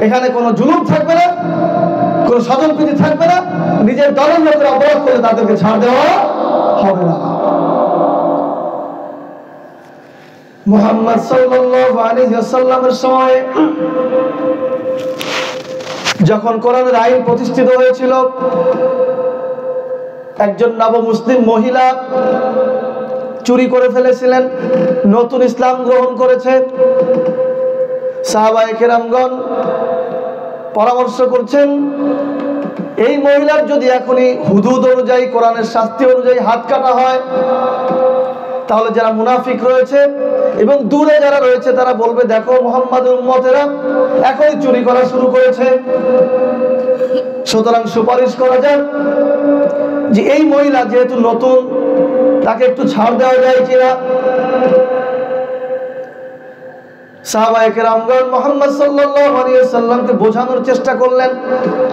এখানে কোনো জুলুম থাকবে না, কোনো স্বজনপ্রীতি থাকবে না, নিজের দলের লোকের অপরাধ করে তাদেরকে ছাড় দেওয়া হবে না। মুহাম্মদ সাল্লাল্লাহু আলাইহি ওয়াসাল্লামের সময় যখন কোরআনের আইন প্রতিষ্ঠিত হয়েছিল, একজন নবমুসলিম মহিলা চুরি করে ফেলেছিলেন, নতুন ইসলাম গ্রহণ করেছে। সাহাবায়ে কেরামগণ পরামর্শ করছেন, এই মহিলার যদি এখনই হুদুদ অনুযায়ী, কোরআনের শাস্তি অনুযায়ী হাত কাটা হয়, তাহলে যারা মুনাফিক রয়েছে এবং দূরে যারা রয়েছে তারা বলবে, দেখো মুহাম্মাদের উম্মতেরা এখনই চুরি করা শুরু করেছে। সুতরাং সুপারিশ করা যাক যে এই মহিলা যেহেতু নতুন, তাকে একটু ছাড় দেওয়া যায় কিনা। সাহাবায়ে কেরামগণ মুহাম্মদ সাল্লাল্লাহু আলাইহি ওয়াসাল্লামকে বোঝানোর চেষ্টা করলেন,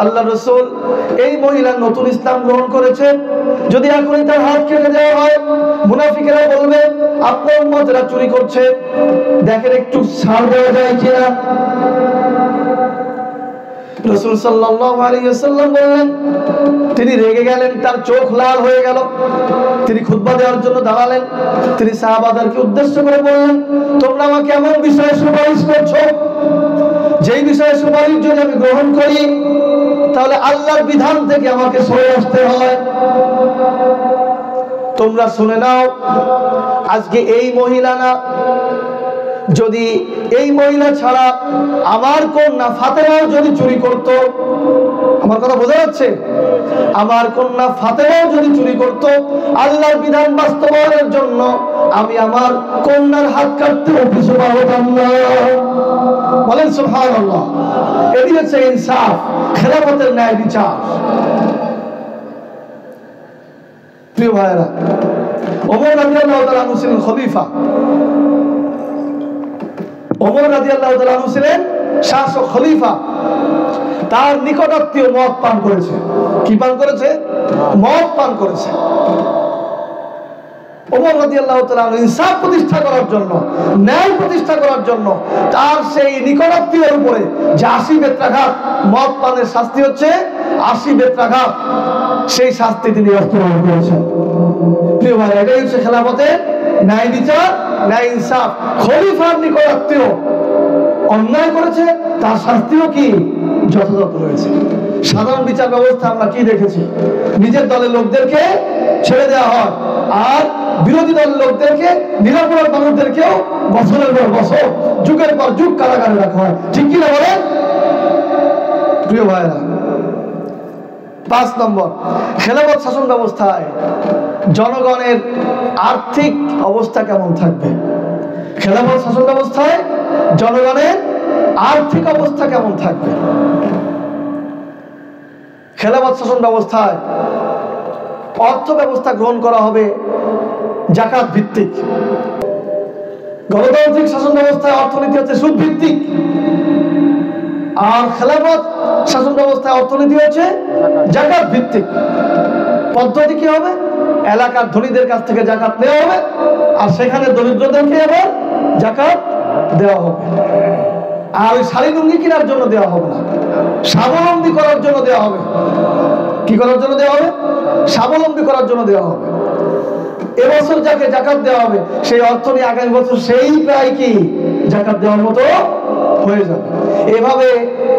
আল্লাহর রাসূল, এই মহিলা নতুন ইসলাম গ্রহণ করেছে, যদি এখনই তার হাত কেটে দেওয়া হয়, মুনাফিকেরা বলবে আপনার উম্মতেরা চুরি করছে, দেখেন একটু ছাড় দেওয়া যায় কিনা। রাসূল সাল্লাল্লাহু আলাইহি ওয়াসাল্লাম বললেন, তিনি রেগে গেলেন, তার চোখ লাল হয়ে গেল, তিনি খুতবা দেওয়ার জন্য দাঁড়ালেন। তিনি সাহাবাদেরকে উদ্দেশ্য করে বললেন, তোমরা আমাকে এমন বিষয়ে সুপারিশ করছো যেই বিষয়ে সুপারিশ যদি আমি গ্রহণ করি তাহলে আল্লাহর বিধান থেকে আমাকে সরে আসতে হয়। তোমরা শুনে নাও, আজকে এই মহিলা না, যদি এই মহিলা ছাড়া আমার কন্যা ফাতেমাও যদি চুরি করত, আমার কথা বোঝা যাচ্ছে, আমার কন্যা ফাতেমাও যদি চুরি করত, আল্লাহর বিধান বাস্তবায়নের জন্য আমি আমার কন্যার হাত কাটতেও পিছু পা হতাম না। বলেন সুবহানাল্লাহ। এটি হচ্ছে ইনসাফ, খেলাফতের ন্যায় বিচার। প্রিয় ভাইয়েরা, ওমর রাদিয়াল্লাহু তাআলা আনহু ছিলেন খলিফা। ওমর রাদিয়াল্লাহু তাআলা আনহু ছিলেন শাসক, খলিফা। তার নিকটাত্মীয় মদ পান করেছে। কি পান করেছে? মদ পান করেছে। ওমর রাদিয়াল্লাহু তাআলা আনহু ইনসাফ প্রতিষ্ঠা করার জন্য, ন্যায় প্রতিষ্ঠা করার জন্য তার সেই নিকটাত্মীয়ের উপরে যে 80 বেত্রাঘাত, মদ পানের শাস্তি হচ্ছে 80 বেত্রাঘাত, সেই শাস্তি তিনি বাস্তবায়ন করেছেন। প্রিয় ভাই, এটাই হচ্ছে খেলাফতের ন্যায় বিচার, ন্যায় ইনসাফ। খলিফার নিকটাত্মীয় অন্যায় করেছে, তার শাস্তিও কি যথাযথ রয়েছে। সাধারণ বিচার ব্যবস্থা আমরা কি দেখেছি? নিজের দলের লোকদেরকে ছেড়ে দেওয়া হয়, আর বিরোধী দলের লোকদেরকে, নিরাপরাধ মানুষদেরকেও বছরের পর বছর, যুগের পর যুগ কারাগারে রাখা হয়। ঠিক কিনা বলেন প্রিয় ভাইরা? 5 নম্বর, খেলাফত শাসন ব্যবস্থায় জনগণের আর্থিক অবস্থা কেমন থাকবে? খেলাফত শাসন ব্যবস্থায় জনগণের আর্থিক অবস্থা কেমন থাকবে? খেলাফত শাসন ব্যবস্থায় অর্থ ব্যবস্থা গ্রহণ করা হবে জাকাত ভিত্তিক। গণতান্ত্রিক শাসন ব্যবস্থায় অর্থনীতি হচ্ছে সুদ ভিত্তিক, আর খেলাফত শাসন ব্যবস্থায় অর্থনীতি হচ্ছে জাকাত ভিত্তিক। পদ্ধতি কি হবে? এলাকার ধনীদের কাছ থেকে জাকাত নেওয়া হবে, আর সেখানে দরিদ্রদেরকে আবার জাকাত দেওয়া হবে। আর ওই শাড়ি লুঙ্গি কেনার জন্য দেওয়া হবে না, স্বাবলম্বী করার জন্য দেওয়া হবে। কি করার জন্য দেওয়া হবে? স্বাবলম্বী করার জন্য দেওয়া হবে। এবছর যাকে জাকাত দেওয়া হবে সেই অর্থ নিয়ে আগামী বছর সেই প্রায় কি জাকাত দেওয়ার মতো হয়ে যাবে। এভাবে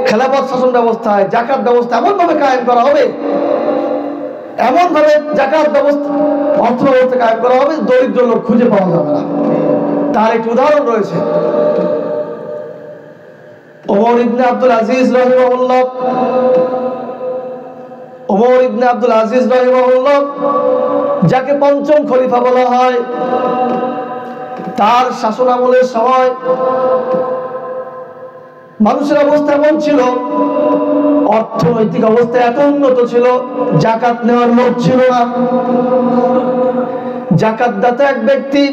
খেলাফত শাসন ব্যবস্থায় জাকাত ব্যবস্থা এমন ভাবে কায়েম করা হবে, এমন ভাবে জাকাত ব্যবস্থা, অর্থ ব্যবস্থা কায়েম করা হবে, দরিদ্র লোক খুঁজে পাওয়া যাবে না। তার একটি উদাহরণ রয়েছে। ওমর ইবনে আব্দুল আজিজ রাহিমাহুল্লাহ, ওমর ইবনে আব্দুল আজিজ রাহিমাহুল্লাহ, যাকে পঞ্চম খলিফা বলা হয়, তার শাসন আমলের সময় মানুষের অবস্থা এমন ছিল, অর্থনৈতিক অবস্থা এত উন্নত ছিল, জাকাত নেওয়ার লোক ছিল না। জাকাতদাতা এক ব্যক্তি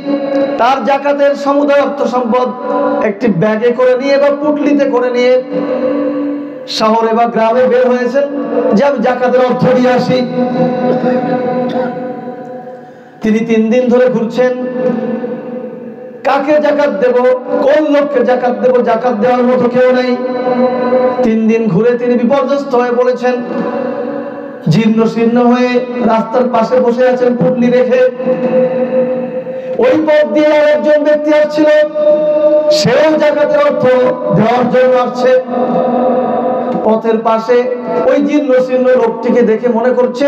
তার জাকাতের সমুদায় অর্থ সম্পদ একটি ব্যাগে করে নিয়ে বা পুটলিতে করে নিয়ে শহরে বা গ্রামে বের হয়েছেন যে আমি জাকাতের অর্থ নিয়ে আসি। তিনি 3 দিন ধরে ঘুরছেন, কাকে জাকাত দেব, কোন লোককে জাকাত দেব, জাকাত দেওয়ার মতো কেউ নেই। 3 দিন ঘুরে তিনি বিপর্যস্ত হয়ে পড়েছেন, জীর্ণ শীর্ণ হয়ে রাস্তার পাশে বসে আছেন পুটলি রেখে। ওই পথ দিয়ে আরেকজন ব্যক্তি আসছিল, সেও জাকাতের অর্থ দেওয়ার জন্য আসছে। পথের পাশে ওই জীর্ণ শীর্ণ লোকটিকে দেখে মনে করছে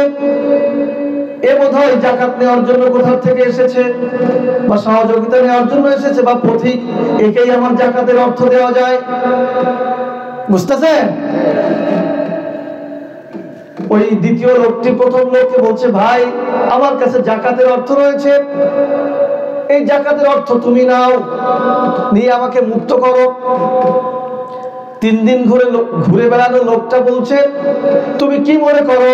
এ বোধহয় জাকাত নেওয়ার জন্য কোথা থেকে এসেছে, বা সহযোগিতা নেওয়ার জন্য এসেছে, বা পথিক, একেই আমার জাকাতের অর্থ দেওয়া যায়। বুঝতেছেন? ওই দ্বিতীয় লোকটি প্রথম লোককে বলছে, ভাই আমার কাছে জাকাতের অর্থ রয়েছে, এই জাকাতের অর্থ তুমি নাও, নিয়ে আমাকে মুক্ত করো। 3 দিন ঘুরে বেড়ানো লোকটা বলছে, তুমি কি মনে করো,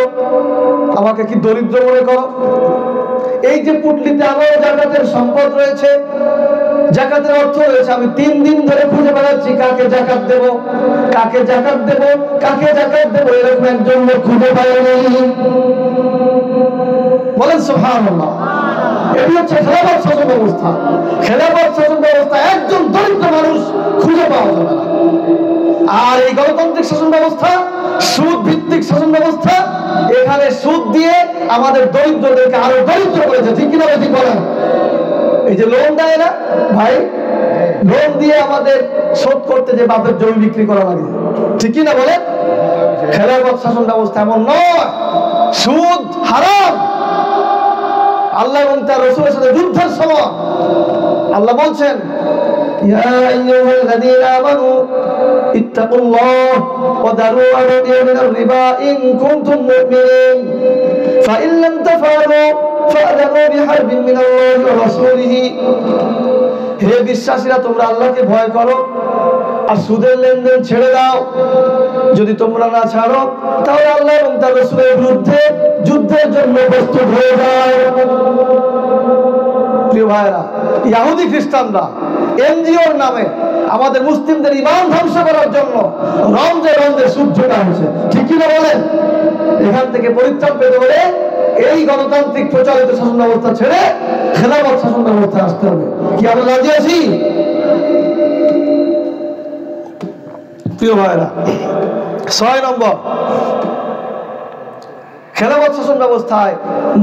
আমাকে কি দরিদ্র মনে করো? এই যে পুটলিতে আমার জাকাতের সম্পদ রয়েছে, জাকাতের অর্থ রয়েছে, আমি 3 দিন ধরে খুঁজে বেড়াচ্ছি কাকে জাকাত দেব, কাকে জাকাত দেব, কাকে জাকাত দেব, এরকম একজন লোক খুঁজে পাইনি। বলেন সুবহানাল্লাহ। এটি হচ্ছে খেলাফত শাসন ব্যবস্থা। খেলাফত শাসন ব্যবস্থা একজন দরিদ্র মানুষ খুঁজে পাওয়া যাবে না। আর এই গণতান্ত্রিক শাসন ব্যবস্থা সুদ ভিত্তিক শাসন ব্যবস্থা, এখানে সুদ দিয়ে আমাদের দরিদ্রদেরকে আরো দরিদ্র করেছে। ঠিক কিনা ঠিক বলেন? এই যে লোন দেয় না ভাই, লোন দিয়ে আমাদের শোধ করতে যে বাপের জমি বিক্রি করা লাগে, ঠিক কিনা বলেন? খেলাফত শাসন ব্যবস্থা এমন নয়, সুদ হারাম। আল্লাহ এবং তার রাসূলের সাথে যুদ্ধের সময় আল্লাহ বলছেন, ইয়া আইয়ুহাল্লাযীনা আমানু ইত্তাকুল্লাহ ওয়া দারু আরদিয়া মিনার রিবা ইন কুনতুম মুমিনিন ফাইন লাম তাফআলু ফাআযানু বিহারবিন মিনাল্লাহি ওয়া রাসূলিহি। হে বিশ্বাসীরা, তোমরা আল্লাহকে ভয় করো আর সুদের লেনদেন ছেড়ে দাও। যদি তোমরা না ছাড়ো তাহলে আল্লাহ এবং তার রাসূলের বিরুদ্ধে যুদ্ধের জন্য প্রস্তুত হয়ে যায়। প্রিয় ভাইরা, ইহুদি খ্রিস্টানরা এনজিওর নামে আমাদের মুসলিমদের ঈমান ধ্বংস করার জন্য রমজে রমজে সুদ জোটা হয়েছে। ঠিক কি না বলেন? এখান থেকে পরিত্রাণ পেতে হলে এই গণতান্ত্রিক প্রচলিত শাসন ব্যবস্থা ছেড়ে খেলাফত শাসন ব্যবস্থা আসতে হবে। কি আমরা রাজি আছি? প্রিয় ভাইরা, 6 নম্বর, খেলাফত শাসন ব্যবস্থায়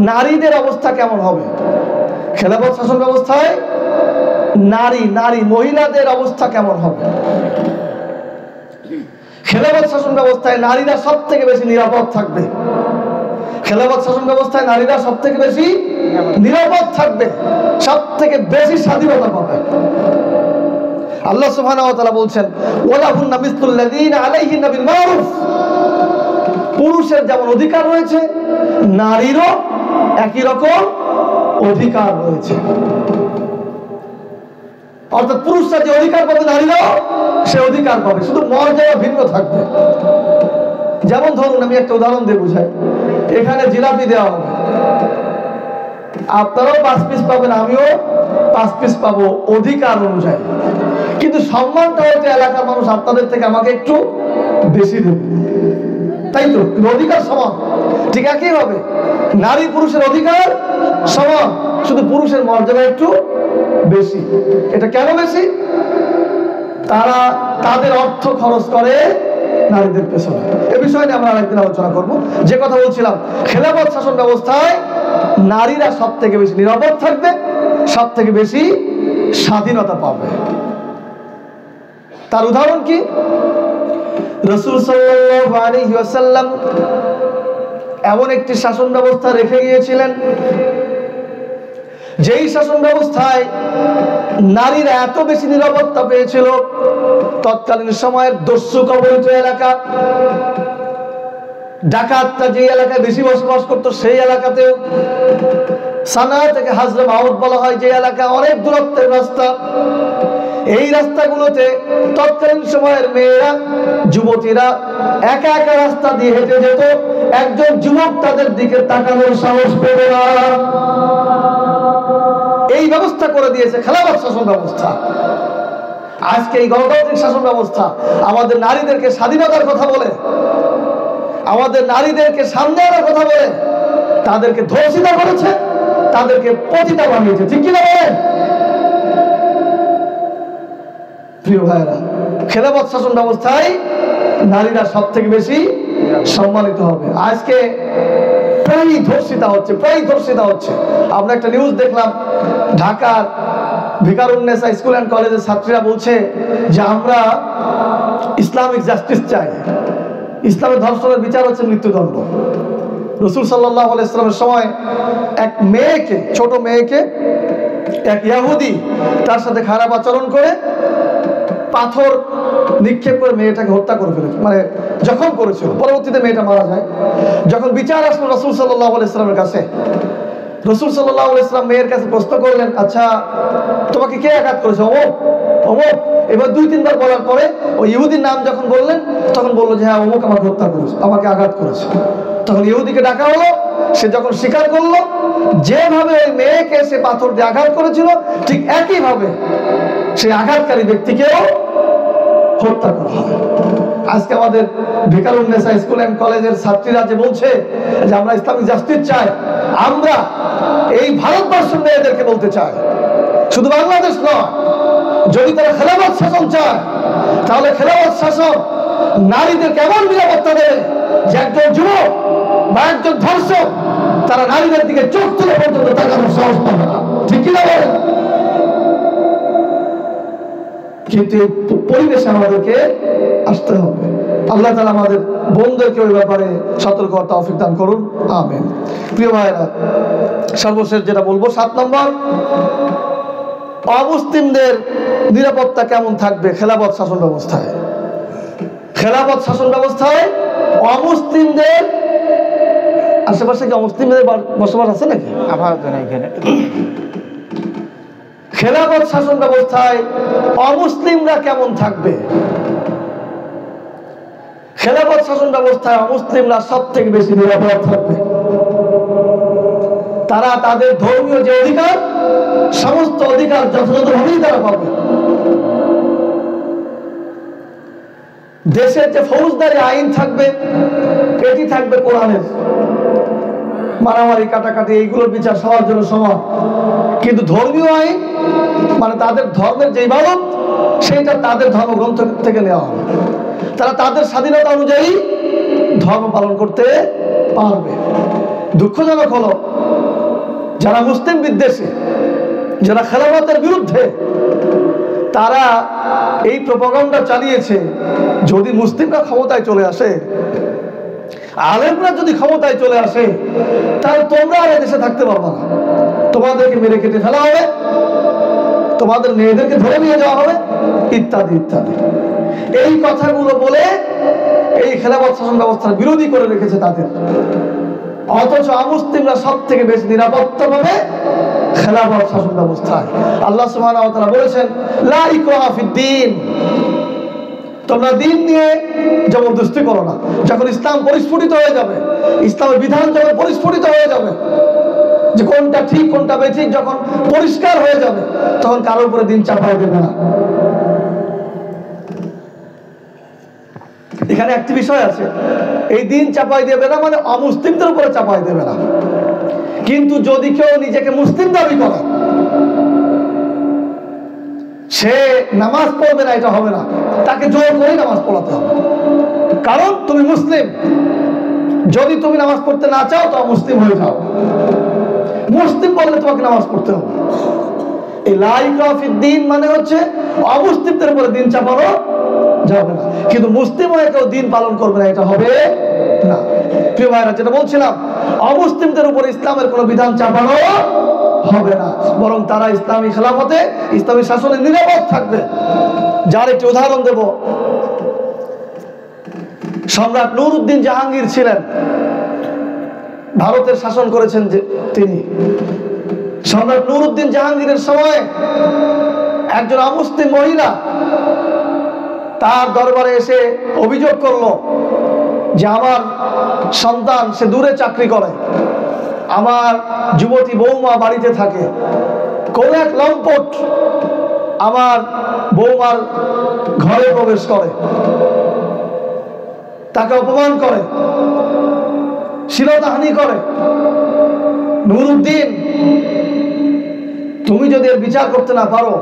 নারীদের অবস্থা কেমন হবে? খেলাফত শাসন ব্যবস্থায় নারী মহিলাদের অবস্থা কেমন হবে? খেলাফত শাসন ব্যবস্থায় নারীরা সব থেকে বেশি নিরাপদ থাকবে, খেলাফত শাসন ব্যবস্থায় নারীরা সব থেকে বেশি নিরাপদ থাকবে, সব থেকে বেশি স্বাধীনতা পাবে। আল্লাহ সুবহানাহু ওয়া তাআলা বলছেন ওয়ালাহুন্না মিসলুল্লাযীনা আলাইহিন্না বিল মারুফ, পুরুষের যেমন অধিকার রয়েছে নারীরও একই রকম অধিকার রয়েছে। অর্থাৎ পুরুষরা যে অধিকার পাবে নারীরাও সে অধিকার পাবে, শুধু মর্যাদা ভিন্ন থাকবে। যেমন ধরুন আমি একটা উদাহরণ দিয়ে বুঝাই, এখানে জিলাপি দেওয়া হবে, আপনারাও 5 পিস পাবেন, আমিও 5 পিস পাবো অধিকার অনুযায়ী, কিন্তু সম্মানটা হচ্ছে এলাকার মানুষ আপনাদের থেকে আমাকে একটু বেশি দেবে, তাই তো? অধিকার সমান। ঠিক একই হবে নারী পুরুষের অধিকার সমান, শুধু পুরুষের মর্যাদা একটু বেশি। এটা কেন বেশি? তারা তাদের অর্থ খরচ করে নারীদের পেছনে। এ বিষয়ে আমরা আরেকদিন আলোচনা করব। যে কথা বলছিলাম, খেলাফত শাসন ব্যবস্থায় নারীরা সব থেকে বেশি নিরাপদ থাকবে, সব থেকে বেশি স্বাধীনতা পাবে। তার উদাহরণ কি? রাসূল সাল্লাল্লাহু আলাইহি ওয়াসাল্লাম এমন একটি শাসন ব্যবস্থা রেখে গিয়েছিলেন যেই শাসন ব্যবস্থায় নারীরা এত বেশি নিরাপত্তা পেয়েছিল, তৎকালীন সময়ের দস্যু কবলিত এলাকা, ডাকাতরা যে এলাকায় বেশি বসবাস করতো সেই এলাকাতেও, সানা থেকে হাজরা মাউদ বলা হয় যে এলাকা, অনেক দূরত্বের রাস্তা, এই রাস্তাগুলোতে তৎকালীন সময়ের মেয়েরা, যুবতীরা একা একা রাস্তা দিয়ে হেঁটে যেত, একজন যুবক তাদের দিকে তাকানোর সাহস পেবে না। এই ব্যবস্থা করে দিয়েছে খেলাফত শাসন ব্যবস্থা। আজকে এই গণতান্ত্রিক শাসন ব্যবস্থা আমাদের নারীদেরকে স্বাধীনতার কথা বলে, আমাদের নারীদেরকে সামনে আনার কথা বলে তাদেরকে ধর্ষিতা করেছে, তাদেরকে পতিতা বানিয়েছে। ঠিক কিনা বলেন? প্রিয় ভাইরা, খেলাফত শাসন ব্যবস্থায় নারীরা সব থেকে বেশি সম্মানিত হবে। আজকে প্রায়ই ধর্ষিতা হচ্ছে। আমরা একটা নিউজ দেখলাম, ঢাকার ভিকারুন্নেসা স্কুল অ্যান্ড কলেজের ছাত্রীরা বলছে যে আমরা ইসলামিক জাস্টিস চাই, ইসলামের ধর্ষণের বিচার হচ্ছে মৃত্যুদণ্ড। রাসূল সাল্লাল্লাহু আলাইহি ওয়াসাল্লামের সময় এক মেয়েকে, ছোট মেয়েকে এক ইহুদি তার সাথে খারাপ আচরণ করে পাথর নিক্ষেপ করে মেয়েটাকে হত্যা করে ফেলেছে, মানে জখম করেছিল। পরবর্তীতে মেয়েটা মারা যায়। যখন বিচার আসলো রাসূল সাল্লাল্লাহু আলাইহি ওয়াসাল্লামের কাছে, রাসূল সাল্লাল্লাহু আলাইহি ওয়াসাল্লাম মেয়ের কাছে প্রশ্ন করলেন, আচ্ছা তোমাকে কে আঘাত করেছে? অমুক অমুক। এবার 2-3 বার বলার পরে ওই ইহুদির নাম যখন বললেন তখন বললো যে হ্যাঁ অমুক আমাকে হত্যা করেছে, আমাকে আঘাত করেছে। তখন ইহুদিকে ডাকা হলো, সে যখন স্বীকার করলো যেভাবে ওই মেয়েকে সে পাথর দিয়ে আঘাত করেছিল ঠিক একইভাবে সেই আঘাতকারী ব্যক্তিকেও হত্যা করা হয়। আজকে আমাদের ভিকারুন্নেসা স্কুল অ্যান্ড কলেজের ছাত্রীরা যে বলছে যে আমরা ইসলামিক জাস্টিস চাই, আমরা এই ভারতবর্ষের মেয়েদেরকে বলতে চাই, শুধু বাংলাদেশ নয়, যদি তারা খেলাফত শাসন চায় তাহলে খেলাফত শাসন নারীদের কেমন নিরাপত্তা দেবে যে একজন যুবক বা একজন ধর্ষক তারা নারীদের দিকে চোখ তুলে পর্যন্ত তাকানোর সাহস পাবে না। ঠিক কিনা বলেন? কিন্তু এই পরিবেশে আমাদেরকে আসতে হবে। আল্লাহ তাআলা আমাদের বোনদেরকে ওই ব্যাপারে সতর্ক হওয়ার তৌফিক দান করুন, আমিন। প্রিয় ভাইরা, সর্বশেষ যেটা বলবো, 7 নম্বর, অমুসলিমদের নিরাপত্তা কেমন থাকবে খেলাফত শাসন ব্যবস্থায়। খেলাফত শাসন ব্যবস্থায় অমুসলিমদের আশেপাশে কি অমুসলিমদের বসবাস আছে নাকি? খেলাফত শাসন ব্যবস্থায় অমুসলিমরা কেমন থাকবে? খেলাফত শাসন ব্যবস্থায় অমুসলিমরা সব থেকে বেশি নিরাপদ থাকবে। তারা তাদের ধর্মীয় যে অধিকার, সমস্ত অধিকার যথাযথভাবেই তারা পাবে। দেশের যে ফৌজদারি আইন থাকবে এটি থাকবে কোরআনের। মারামারি কাটাকাটি এইগুলোর বিচার সবার জন্য সমান, কিন্তু ধর্মীয় আইন মানে তাদের ধর্মের যে ইবাদত সেইটা তাদের ধর্মগ্রন্থ থেকে নেওয়া হবে। তারা তাদের স্বাধীনতা অনুযায়ী ধর্ম পালন করতে পারবে। দুঃখজনক হলো যারা মুসলিম বিদ্বেষী, যারা খেলাফতের বিরুদ্ধে, তারা এই প্রপাগান্ডা চালিয়েছে যদি মুসলিমরা ক্ষমতায় চলে আসে আলেমরা যদি ক্ষমতায় চলে আসে তাহলে তোমরা আর দেশে থাকতে পারবে না, তোমাদেরকে মেরে কেটে ফেলা হবে, তোমাদের মেয়েদেরকে ধরে নিয়ে যাওয়া হবে, ইত্যাদি ইত্যাদি। এই কথাগুলো বলে এই খেলাফত শাসন ব্যবস্থার বিরোধী করে রেখেছে তাদের। অথচ অমুসলিমরা সব থেকে বেশি নিরাপত্তা পাবে খেলাফত শাসন ব্যবস্থায়। আল্লাহ সুবহানাহু ওয়া তাআলা বলেছেন, লা ইকরাহা ফিদ্দীন, তোমরা দিন নিয়ে জবরদস্তি করো না। যখন ইসলাম পরিস্ফুটিত হয়ে যাবে, ইসলামের বিধান যখন পরিস্ফুটিত হয়ে যাবে, যে কোনটা ঠিক কোনটা বেঠিক যখন পরিষ্কার হয়ে যাবে, তখন কারোর উপরে দিন চাপাই দেবে না। এখানে একটি বিষয় আছে, এই দিন চাপাই দেবে না মানে অমুসলিমদের উপরে চাপাই দেবে না। কিন্তু যদি কেউ নিজেকে মুসলিম দাবি করে, সে নামাজ পড়বে না, এটা হবে না, তাকে জোর করে নামাজ পড়াতে হবে। কারণ তুমি মুসলিম, যদি তুমি নামাজ পড়তে না চাও তো মুসলিম হয়ে যাও, মুসলিম বললে তোমাকে নামাজ পড়তে হবে। এই লা ইকরাহা ফিদ্দীন মানে হচ্ছে অমুসলিমদের উপরে দিন চাপানো যাবে না, কিন্তু মুসলিম হয়ে কেউ দিন পালন করবে না, এটা হবে না। প্রিয় ভাইরা, যেটা বলছিলাম, অমুসলিমদের উপরে ইসলামের কোনো বিধান চাপানো হবে না, বরং তারা ইসলামী খেলাফতে, ইসলামী শাসনে নিরাপদ থাকবে। যার একটি উদাহরণ দেব, সম্রাট নুরউদ্দিন জাহাঙ্গীর ছিলেন, ভারতের শাসন করেছেন যে তিনি। সম্রাট নুরউদ্দিন জাহাঙ্গীরের সময় একজন অমুসলিম মহিলা তার দরবারে এসে অভিযোগ করলো যে আমার সন্তান সে দূরে চাকরি করে, আমার যুবতী বৌমা বাড়িতে থাকে, কোন এক লম্পট আমার বৌমার ঘরে প্রবেশ করে, তাকে অপমান করে, শ্লীলতাহানি করে। নুরউদ্দিন, তুমি যদি এর বিচার করতে না পারো,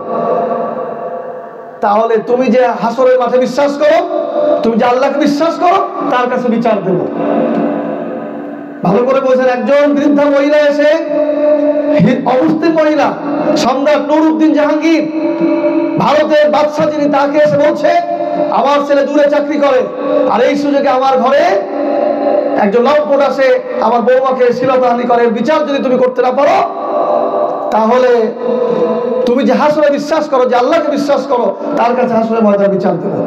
তাহলে তুমি যে হাসরের মাঠে বিশ্বাস করো, তুমি যে আল্লাহকে বিশ্বাস করো, তার কাছে বিচার দেব। ভালো করে বলছেন, একজন বৃদ্ধা মহিলা এসে, অমুসলিম মহিলা, সম্রাট নুরউদ্দিন জাহাঙ্গীর, ভারতের বাদশা যিনি, তাকে এসে বলছে আমার ছেলে দূরে চাকরি করে, আর এই সুযোগে আমার ঘরে একজন লম্পট আসে, আমার বৌমাকে শ্লীলতাহানি করে। বিচার যদি তুমি করতে না পারো, তাহলে তুমি যে হাসরে বিশ্বাস করো, যে আল্লাহকে বিশ্বাস করো, তার কাছে হাসরে ময়দানে বিচার দেবো।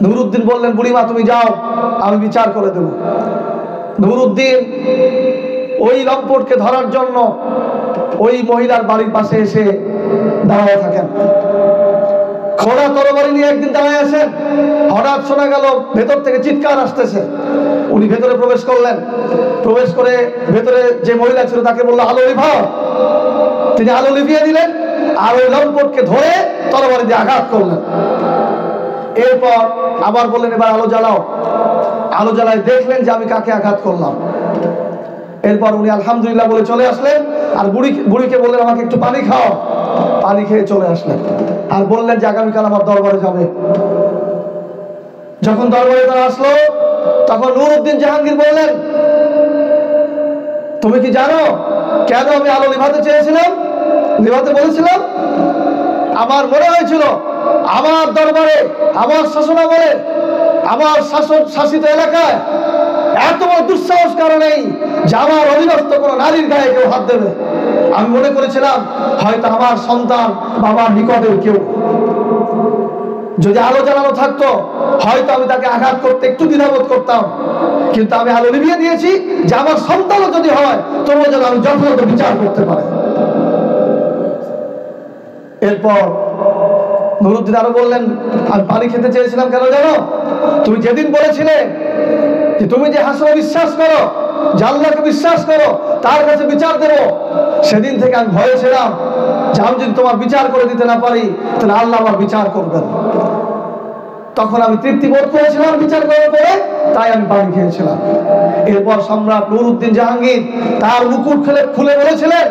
নুরউদ্দিন বললেন, বুড়িমা তুমি যাও, আমি বিচার করে দেব। নুরউদ্দিন ওই লম্পটকে ধরার জন্য ওই মহিলার বাড়ির পাশে এসে দাঁড়ায় থাকেন। খোড়া তরবারি নিয়ে একদিন দাঁড়ায় আছেন, হঠাৎ শোনা গেল ভেতর থেকে চিৎকার আসতেছে। উনি ভেতরে প্রবেশ করলেন, প্রবেশ করে ভেতরে যে মহিলা ছিল তাকে বললো আলো নিভাও। তিনি আলো নিভিয়ে দিলেন, আর ওই লম্পটকে ধরে তরবারি দিয়ে আঘাত করলেন। এরপর আবার বললেন এবার আলো জ্বালাও। আলো জ্বালায় দেখলেন যে আমি কাকে আঘাত করলাম। এরপর উনি আলহামদুলিল্লাহ বলে চলে আসলেন, আর বুড়িকে বললেন আমাকে একটু পানি খাও। পানি খেয়ে চলে আসলেন, আর বললেন যে আগামীকাল আমার দরবারে যাবে। যখন দরবারে তারা আসলো, তখন নুরউদ্দিন জাহাঙ্গীর বললেন, তুমি কি জানো কেন আমি আলো নিভাতে চেয়েছিলাম, নিভাতে বলেছিলাম? আমার মনে হয়েছিল আমার দরবারে, আমার শাসনামলে, আমার শাসিত এলাকায় এত বড় দুঃসাহস কারো নেই যে আমার অধীনস্থ কোনো নারীর গায়ে কেউ হাত দেবে। আমি মনে করেছিলাম হয়তো আমার সন্তান বা আমার নিকটের কেউ। যদি আলো জ্বালানো থাকতো হয়তো আমি তাকে আঘাত করতে একটু দ্বিধাবোধ করতাম, কিন্তু আমি আলো নিভিয়ে দিয়েছি যে আমার সন্তানও যদি হয় তবুও যেন আমি যথাযথ বিচার করতে পারি। এরপর নুরউদ্দিন আরো বললেন, আমি পানি খেতে চেয়েছিলাম কেন জানো? তুমি যেদিন বলেছিলে যে তুমি যে হাসরে বিশ্বাস করো, যে আল্লাহকে বিশ্বাস করো, তার কাছে বিচার দেব, সেদিন থেকে আমি ভয়ে ছিলাম যে আমি যদি তোমার বিচার করে দিতে না পারি তাহলে আল্লাহ আমার বিচার করবেন। তখন আমি তৃপ্তি বোধ করেছিলাম বিচার করার পরে, তাই আমি পানি খেয়েছিলাম। এরপর সম্রাট নুরউদ্দিন জাহাঙ্গীর তার মুকুট খুলে বলেছিলেন,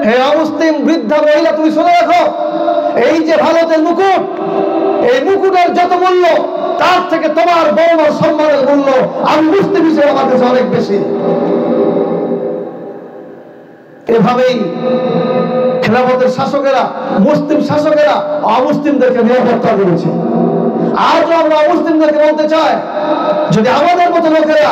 হে অমুসলিম বৃদ্ধা মহিলা, তুমি শুনে রাখো, এই যে ভারতের মুকুট, এই মুকুটের যত মূল্য তার থেকে তোমার বৌমার সম্মানের মূল্য আমি মুসলিম হিসেবে আমার কাছে অনেক বেশি। এভাবেই খেলাফতের শাসকেরা, মুসলিম শাসকেরা অমুসলিমদেরকে নিরাপত্তা দিয়েছে। আজও আমরা অমুসলিমদেরকে বলতে চাই, যদি আমাদের মতো মতো লোকেরা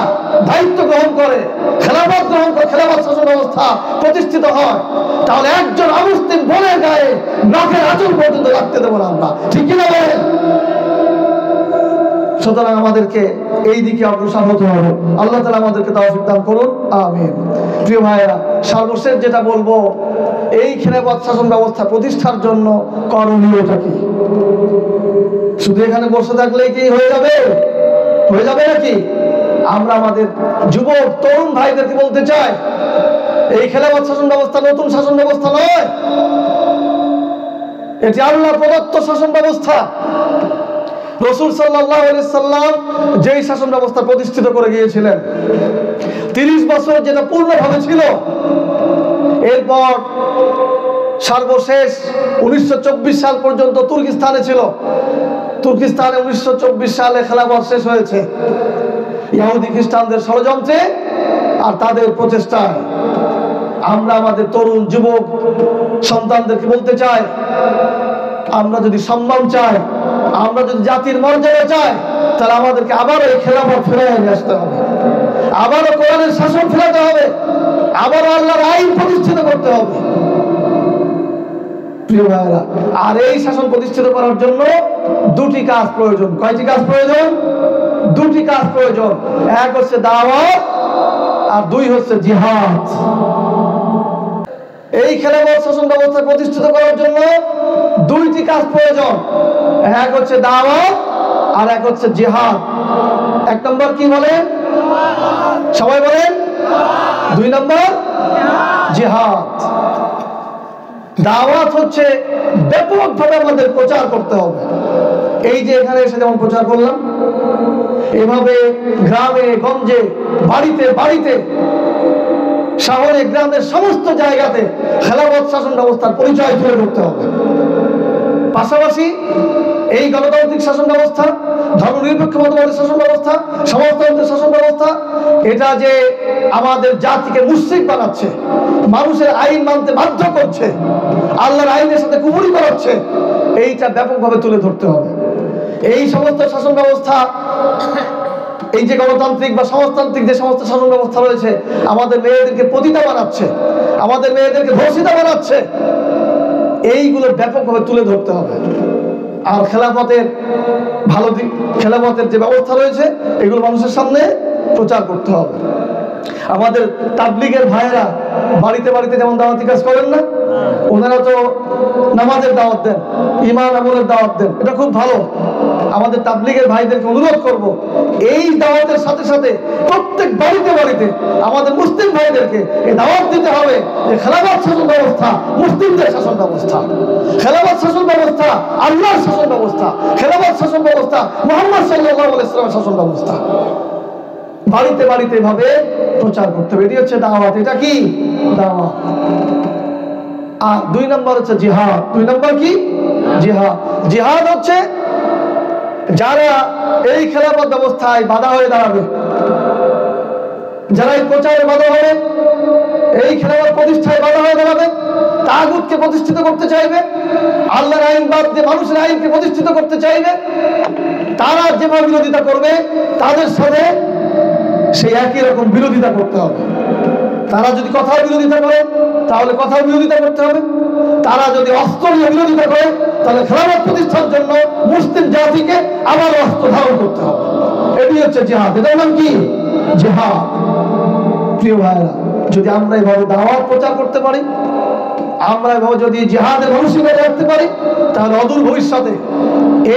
দায়িত্ব গ্রহণ করে, খেলাফত গ্রহণ করে, খেলাফত শাসন ব্যবস্থা প্রতিষ্ঠিত হয়, তাহলে একজন অমুসলিম বোনের গায়ে নাকের আঁচল পর্যন্ত রাখতে দেবো না আমরা, ঠিক কিনা বলেন? সুতরাং আমাদেরকে এই দিকে অগ্রসর হতে হবে। আল্লাহ তাআলা আমাদেরকে তৌফিক দান করুন, আমিন। প্রিয় ভাইরা, সর্বশেষ যেটা বলবো, এই খেলাফত শাসন ব্যবস্থা প্রতিষ্ঠার জন্য করণীয়টা কি? শুধু এখানে বসে থাকলেই কি হয়ে যাবে? হয়ে যাবে নাকি? আমরা আমাদের যুবক তরুণ ভাইদেরকে বলতে চাই, এই খেলাফত শাসন ব্যবস্থা নতুন শাসন ব্যবস্থা নয়, এটি আল্লাহ প্রদত্ত শাসন ব্যবস্থা। রাসূল সাল্লাল্লাহু আলাইহি সাল্লাম যেই শাসন ব্যবস্থা প্রতিষ্ঠিত করে গিয়েছিলেন, 30 বছর যেটা পূর্ণভাবে ছিল, এরপর সর্বশেষ 1924 সাল পর্যন্ত তুর্কিস্তানে ছিল। তুর্কিস্তানে 1924 সালে খেলাফত শেষ হয়েছে ইহুদি খ্রিস্টানদের ষড়যন্ত্রে আর তাদের প্রচেষ্টায়। আমরা আমাদের তরুণ যুবক সন্তানদেরকে বলতে চাই, আমরা যদি সম্মান চাই, আমরা যদি জাতির মর্যাদা চাই, তাহলে আমাদেরকে আবারও এই খেলাফত ফিরিয়ে নিয়ে আসতে হবে, আবারও কোরআনের শাসন ফেরাতে হবে, আবারও আল্লাহর আইন প্রতিষ্ঠিত করতে হবে। প্রিয় ভাইরা, আর এই শাসন প্রতিষ্ঠিত করার জন্য দুটি কাজ প্রয়োজন। কয়টি কাজ প্রয়োজন? দুটি কাজ প্রয়োজন। এক হচ্ছে দাওয়াত, আর দুই হচ্ছে জিহাদ। এই খেলাফত শাসন ব্যবস্থা প্রতিষ্ঠিত করার জন্য দুইটি কাজ প্রয়োজন। এক হচ্ছে দাওয়াত, আর এক হচ্ছে জিহাদ। এক নম্বর কি বলেন? সবাই বলেন। দুই নম্বর জিহাদ। দাওয়াত হচ্ছে ব্যাপকভাবে আমাদের প্রচার করতে হবে। এই যে এখানে এসে যেমন প্রচার করলাম, এভাবে গ্রামে গঞ্জে, বাড়িতে বাড়িতে, শহরে গ্রামের সমস্ত জায়গাতে খেলাফত শাসন ব্যবস্থার পরিচয় তুলে ধরতে হবে। পাশাপাশি এই গণতান্ত্রিক শাসন ব্যবস্থা, ধর্মনিরপেক্ষ মতবাদী শাসন ব্যবস্থা, সমাজতান্ত্রিক শাসন ব্যবস্থা, এটা যে আমাদের জাতিকে মুশরিক বানাচ্ছে, মানুষের আইন মানতে বাধ্য করছে, আল্লাহর আইনের সাথে কুফরি করাচ্ছে, এইটা ব্যাপকভাবে তুলে ধরতে হবে। এই সমস্ত শাসন ব্যবস্থা, এই যে গণতান্ত্রিক বা সমাজতান্ত্রিক যে সমস্ত শাসন ব্যবস্থা রয়েছে, আমাদের মেয়েদেরকে পতিতা বানাচ্ছে, আমাদের মেয়েদেরকে ধর্ষিতা বানাচ্ছে, এইগুলো ব্যাপকভাবে তুলে ধরতে হবে। আর খেলাফতের ভালো দিক, খেলাফতের যে ব্যবস্থা রয়েছে, এগুলো মানুষের সামনে প্রচার করতে হবে। আমাদের তাবলীগের ভাইয়েরা বাড়িতে বাড়িতে যেমন দাওয়াতি কাজ করেন না, ওনারা তো নামাজের দাওয়াত দেন, ঈমান আমলের দাওয়াত দেন, এটা খুব ভালো। আমাদের তাবলীগের ভাইদেরকে অনুরোধ করব, এই দাওয়াতের সাথে সাথে প্রত্যেক বাড়িতে বাড়িতে আমাদের মুসলিম ভাইদেরকে এই দাওয়াত দিতে হবে যে খেলাফত শাসন ব্যবস্থা মুসলিমদের শাসন ব্যবস্থা, খেলাফত শাসন ব্যবস্থা আল্লাহর শাসন ব্যবস্থা, খেলাফত শাসন ব্যবস্থা মুহাম্মদ সাল্লাল্লাহু আলাইহি ওয়াসাল্লামের শাসন ব্যবস্থা। বাড়িতে বাড়িতে ভাবে প্রচার করতে হবে। এটি হচ্ছে দাওয়াত। এটা কি? দাওয়াত। আর দুই নম্বর হচ্ছে জিহাদ। দুই নম্বর কি? জিহাদ। জিহাদ হচ্ছে যারা এই খেলাফত ব্যবস্থায় বাধা হয়ে দাঁড়াবে, যারা এই প্রচারে বাধা হবে, এই খেলাফত প্রতিষ্ঠায় বাধা হয়ে দাঁড়াবে, তাগুতকে প্রতিষ্ঠিত করতে চাইবে, আল্লাহর আইন বাদ দিয়ে মানুষের আইনকে প্রতিষ্ঠিত করতে চাইবে, তারা যেভাবে বিরোধিতা করবে, তাদের সাথে সেই একই রকম বিরোধিতা করতে হবে। তারা যদি কথার বিরোধিতা করে, তাহলে কথার বিরোধিতা করতে হবে। তারা যদি অস্ত্র নিয়ে বিরোধিতা করে, তাহলে খেলাফত প্রতিষ্ঠার জন্য মুসলিম জাতিকে আবার অস্ত্র ধারণ করতে হবে। এটি হচ্ছে জিহাদ। এটার নাম কি? জিহাদ। প্রিয় ভাইরা, যদি আমরা এইভাবে দাওয়াত প্রচার করতে পারি, আমরা এভাবে যদি জিহাদের মানসিকতা রাখতে পারি, তাহলে অদূর ভবিষ্যতে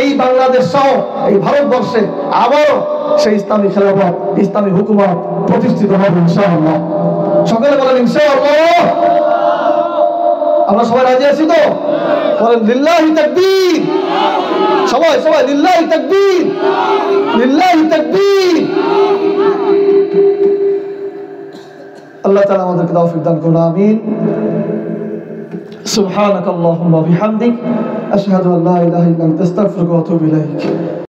এই বাংলাদেশ সহ এই ভারতবর্ষে আবারও সেই ইসলামী খেলাফত, ইসলামী হুকুমত প্রতিষ্ঠিত হবে ইনশাআল্লাহ। সকলে বলেন ইনশাআল্লাহ। আমরা সবাই রাজি আছি তো? বলেন লিল্লাহি তাকবীর। সবাই সবাই লিল্লাহি তাকবীর, লিল্লাহি তাকবীর। আল্লাহ তাআলা আমাদেরকে তৌফিক দান করুন, আমিন। সুবহানাকাল্লাহুম্মা ওয়া বিহামদিক, আশহাদু আল্লা ইলাহা ইল্লা আনতা, আস্তাগফিরুকা ওয়া আতুবু ইলাইক।